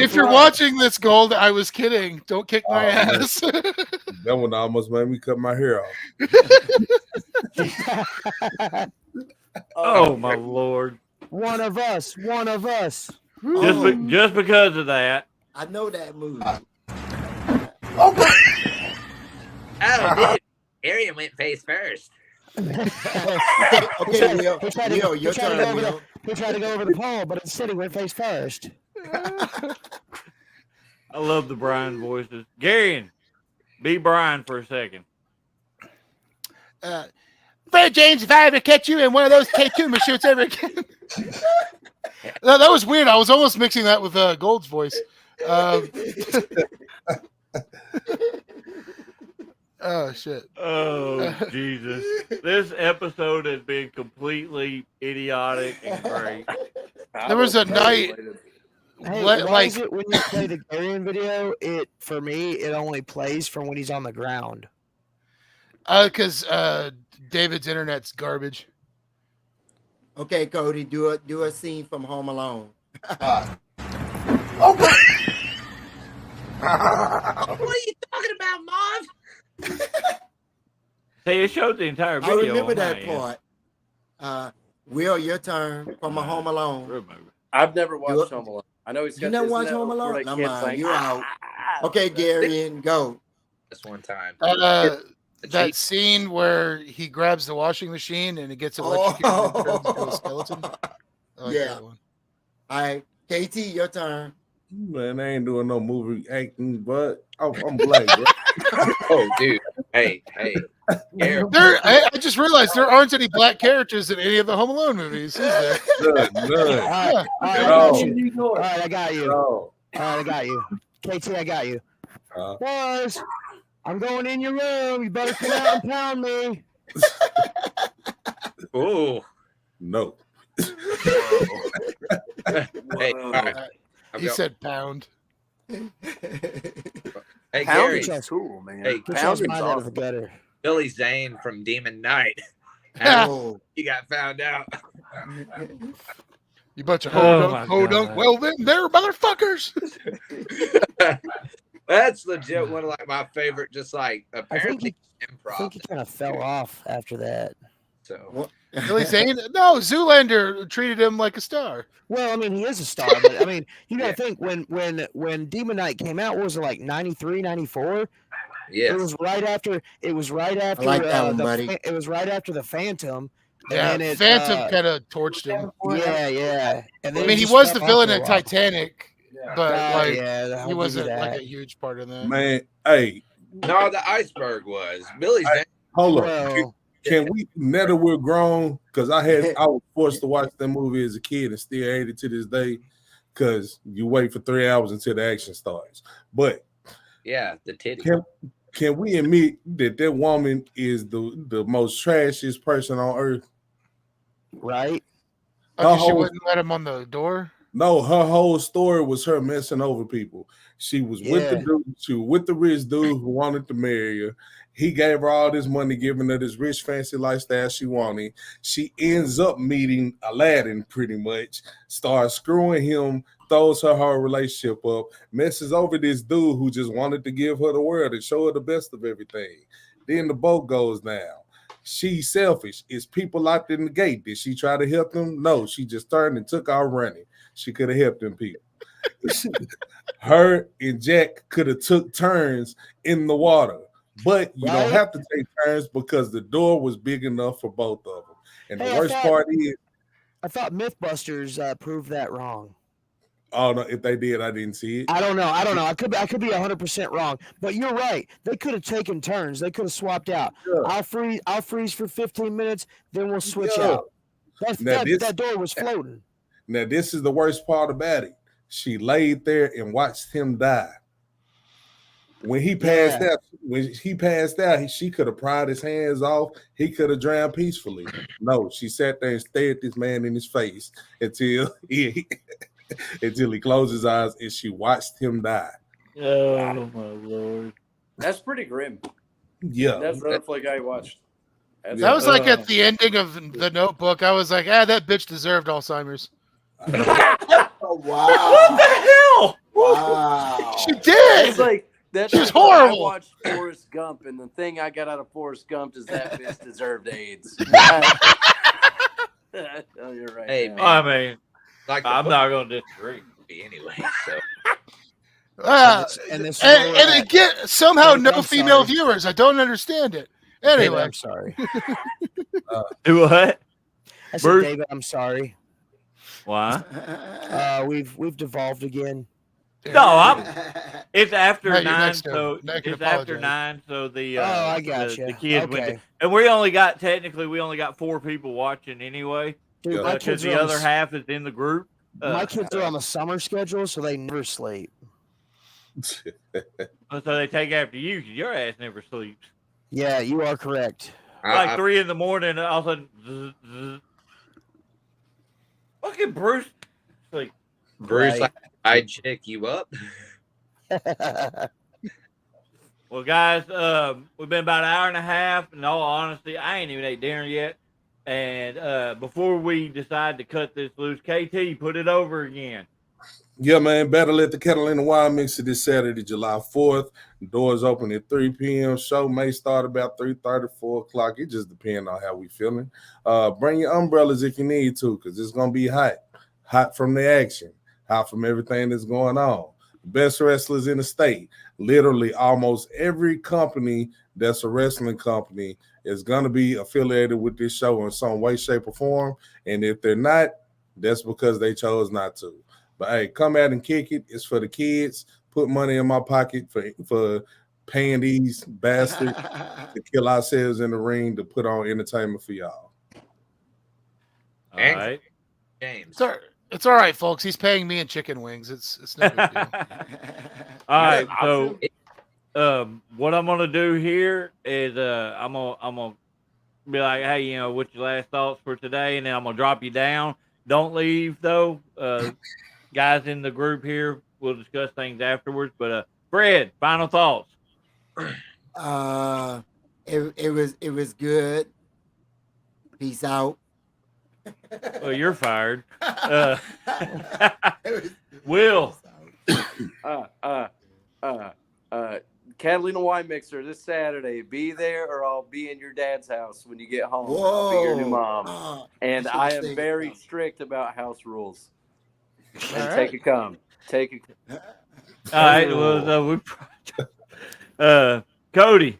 If you're watching this, Gold, I was kidding. Don't kick my ass. That one almost made me cut my hair off. Oh my Lord! One of us. Just because of that. I know that movie. Oh, dude. Arian went face first. Okay, Will, your turn, Will. He tried to go over the pole, but instead he went face first. I love the Brian voices. Garion, be Brian for a second. Fred James, if I ever catch you in one of those K2 shoots ever again. That was weird. I was almost mixing that with Gold's voice. Oh shit! Oh Jesus! This episode has been completely idiotic and great. There was a night, why is it when you play the Garion video? For me, it only plays from when he's on the ground. Because David's internet's garbage. Okay, Cody, do a scene from Home Alone. What are you talking about, Marv? See, it showed the entire video. I remember that part. Will, your turn from a Home Alone. I've never watched Home Alone. I know he's got. You never watched Home Alone? No, man, you're out. Okay, Garion, go. This one time. That scene where he grabs the washing machine and it gets electrocuted and turns into a skeleton. Yeah. All right, KT, your turn. Man, I ain't doing no movie acting, but I'm black, bro. Oh, dude. Hey. I just realized there aren't any black characters in any of the Home Alone movies, is there? None. All right, I got you. All right, I got you. KT, I got you. Boys, I'm going in your room. You better come out and pound me. Oh. No. Hey, all right. He said pound. Hey, Pound Gary. is cool, man. Hey, Pound is out of the awesome. gutter. Billy Zane from Demon Knight. Oh. He got found out. You bunch of ho-dunk. Well, then, they're motherfuckers. That's legit one of like my favorite. Just like apparently I think he kind of fell off after that. So Billy Zane? No, Zoolander treated him like a star. Well, I mean, he is a star, but I mean, you got to think when Demon Knight came out, what was it like 93, 94? Yes. It was right after. It was right after. I like that one, buddy. It was right after the Phantom. Yeah, Phantom kind of torched him. Yeah. And then I mean, he was the villain in Titanic, but like he wasn't like a huge part of that. Man, hey. No, the iceberg was Billy's. Hold on. Can we, now that we're grown, because I was forced to watch that movie as a kid and still hate it to this day, because you wait for 3 hours until the action starts. But yeah, the titty. Can we admit that woman is the most trashiest person on earth? Right? Okay, she wouldn't let him on the door? No, her whole story was her messing over people. She was with the dude, she was with the rich dude who wanted to marry her. He gave her all this money, giving her this rich, fancy lifestyle she wanted. She ends up meeting Aladdin pretty much, starts screwing him, throws her whole relationship up, messes over this dude who just wanted to give her the world and show her the best of everything. Then the boat goes down. She's selfish. Is people locked in the gate? Did she try to help them? No, she just turned and took out running. She could have helped them people. Her and Jack could have took turns in the water, but you don't have to take turns because the door was big enough for both of them. And the worst part is, I thought MythBusters proved that wrong. Oh no! If they did, I didn't see it. I don't know. I could be 100% wrong, but you're right. They could have taken turns. They could have swapped out. Yeah. I'll freeze for 15 minutes, then we'll switch out. That door was floating. Now this is the worst part about it. She laid there and watched him die. When he passed out, she could have pried his hands off. He could have drowned peacefully. No, she sat there and stared this man in his face until he closed his eyes and she watched him die. Oh my Lord. That's pretty grim. Yeah. That's the Netflix I watched. That was like at the ending of The Notebook. I was like, that bitch deserved Alzheimer's. Oh, wow. What the hell? Wow. She did. It's like she was horrible. I watched Forrest Gump, and the thing I got out of Forrest Gump is that bitch deserved AIDS. Oh, you're right. Hey, man. I mean, like I'm not going to disagree anyway. So. And again, somehow no female viewers. I don't understand it. Anyway, David, I'm sorry. Do what? I said, David, I'm sorry. Why? We've devolved again. No, it's after No, 9, so it's after 9, so the I got the kids went to, and we only got 4 people watching anyway. Dude, my kids the other half is in the group. My kids are on the summer schedule, so they never sleep. So they take after you because your ass never sleeps. Yeah, you are correct. Like 3 in the morning, all of a sudden, zzz. Fucking Bruce, like Bruce, I'd check you up. Well, guys, we've been about an hour and a half. In all honesty, I ain't even ate dinner yet. And before we decide to cut this loose, KT, put it over again. Yeah, man. Battle at the Catalina Wine Mixer this Saturday, July 4th. Doors open at 3 p.m. Show may start about 3:30, 4 o'clock. It just depends on how we feeling. Bring your umbrellas if you need to, because it's going to be hot. Hot from the action. Hot from everything that's going on. The best wrestlers in the state. Literally almost every company that's a wrestling company is going to be affiliated with this show in some way, shape, or form. And if they're not, that's because they chose not to. But hey, come out and kick it. It's for the kids. Put money in my pocket for paying these bastards to kill ourselves in the ring to put on entertainment for y'all. All right, James. It's all right, folks. He's paying me in chicken wings. It's no big deal. All right, so what I'm gonna do here is I'm gonna be like, hey, what's your last thoughts for today, and then I'm gonna drop you down. Don't leave though. Guys in the group here, we'll discuss things afterwards. But Fred, final thoughts. It was good. Peace out. Well, you're fired. Will. Catalina Wine Mixer this Saturday. Be there, or I'll be in your dad's house when you get home. Whoa. I'll be your new mom. And I am saved very it. strict about house rules. All And right. take a come. Take a. All right. Well, Cody.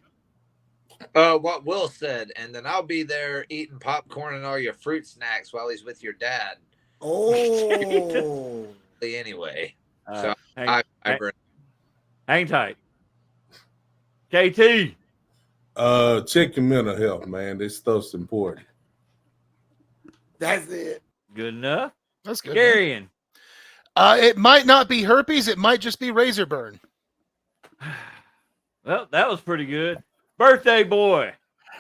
What Will said, and then I'll be there eating popcorn and all your fruit snacks while he's with your dad. Oh. Anyway, So hang tight. KT. Check your mental health, man. This stuff's important. That's it. Good enough. That's good. Garion. It might not be herpes. It might just be razor burn. Well, that was pretty good. Birthday boy.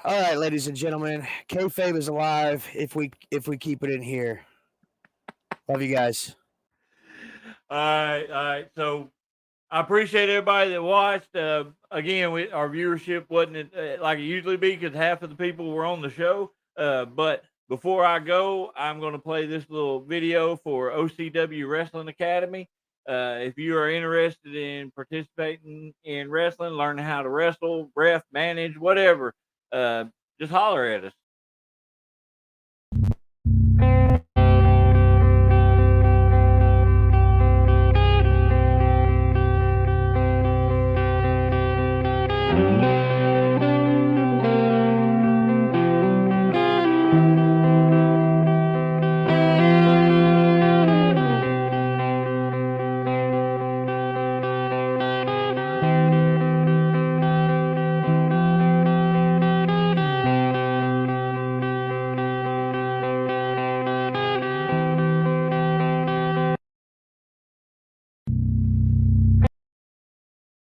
All right, ladies and gentlemen, kayfabe is alive if we keep it in here. Love you guys. All right. So I appreciate everybody that watched. Again, our viewership wasn't like it usually be because half of the people were on the show. But before I go, I'm going to play this little video for OCW Wrestling Academy. If you are interested in participating in wrestling, learning how to wrestle, ref, manage, whatever, just holler at us.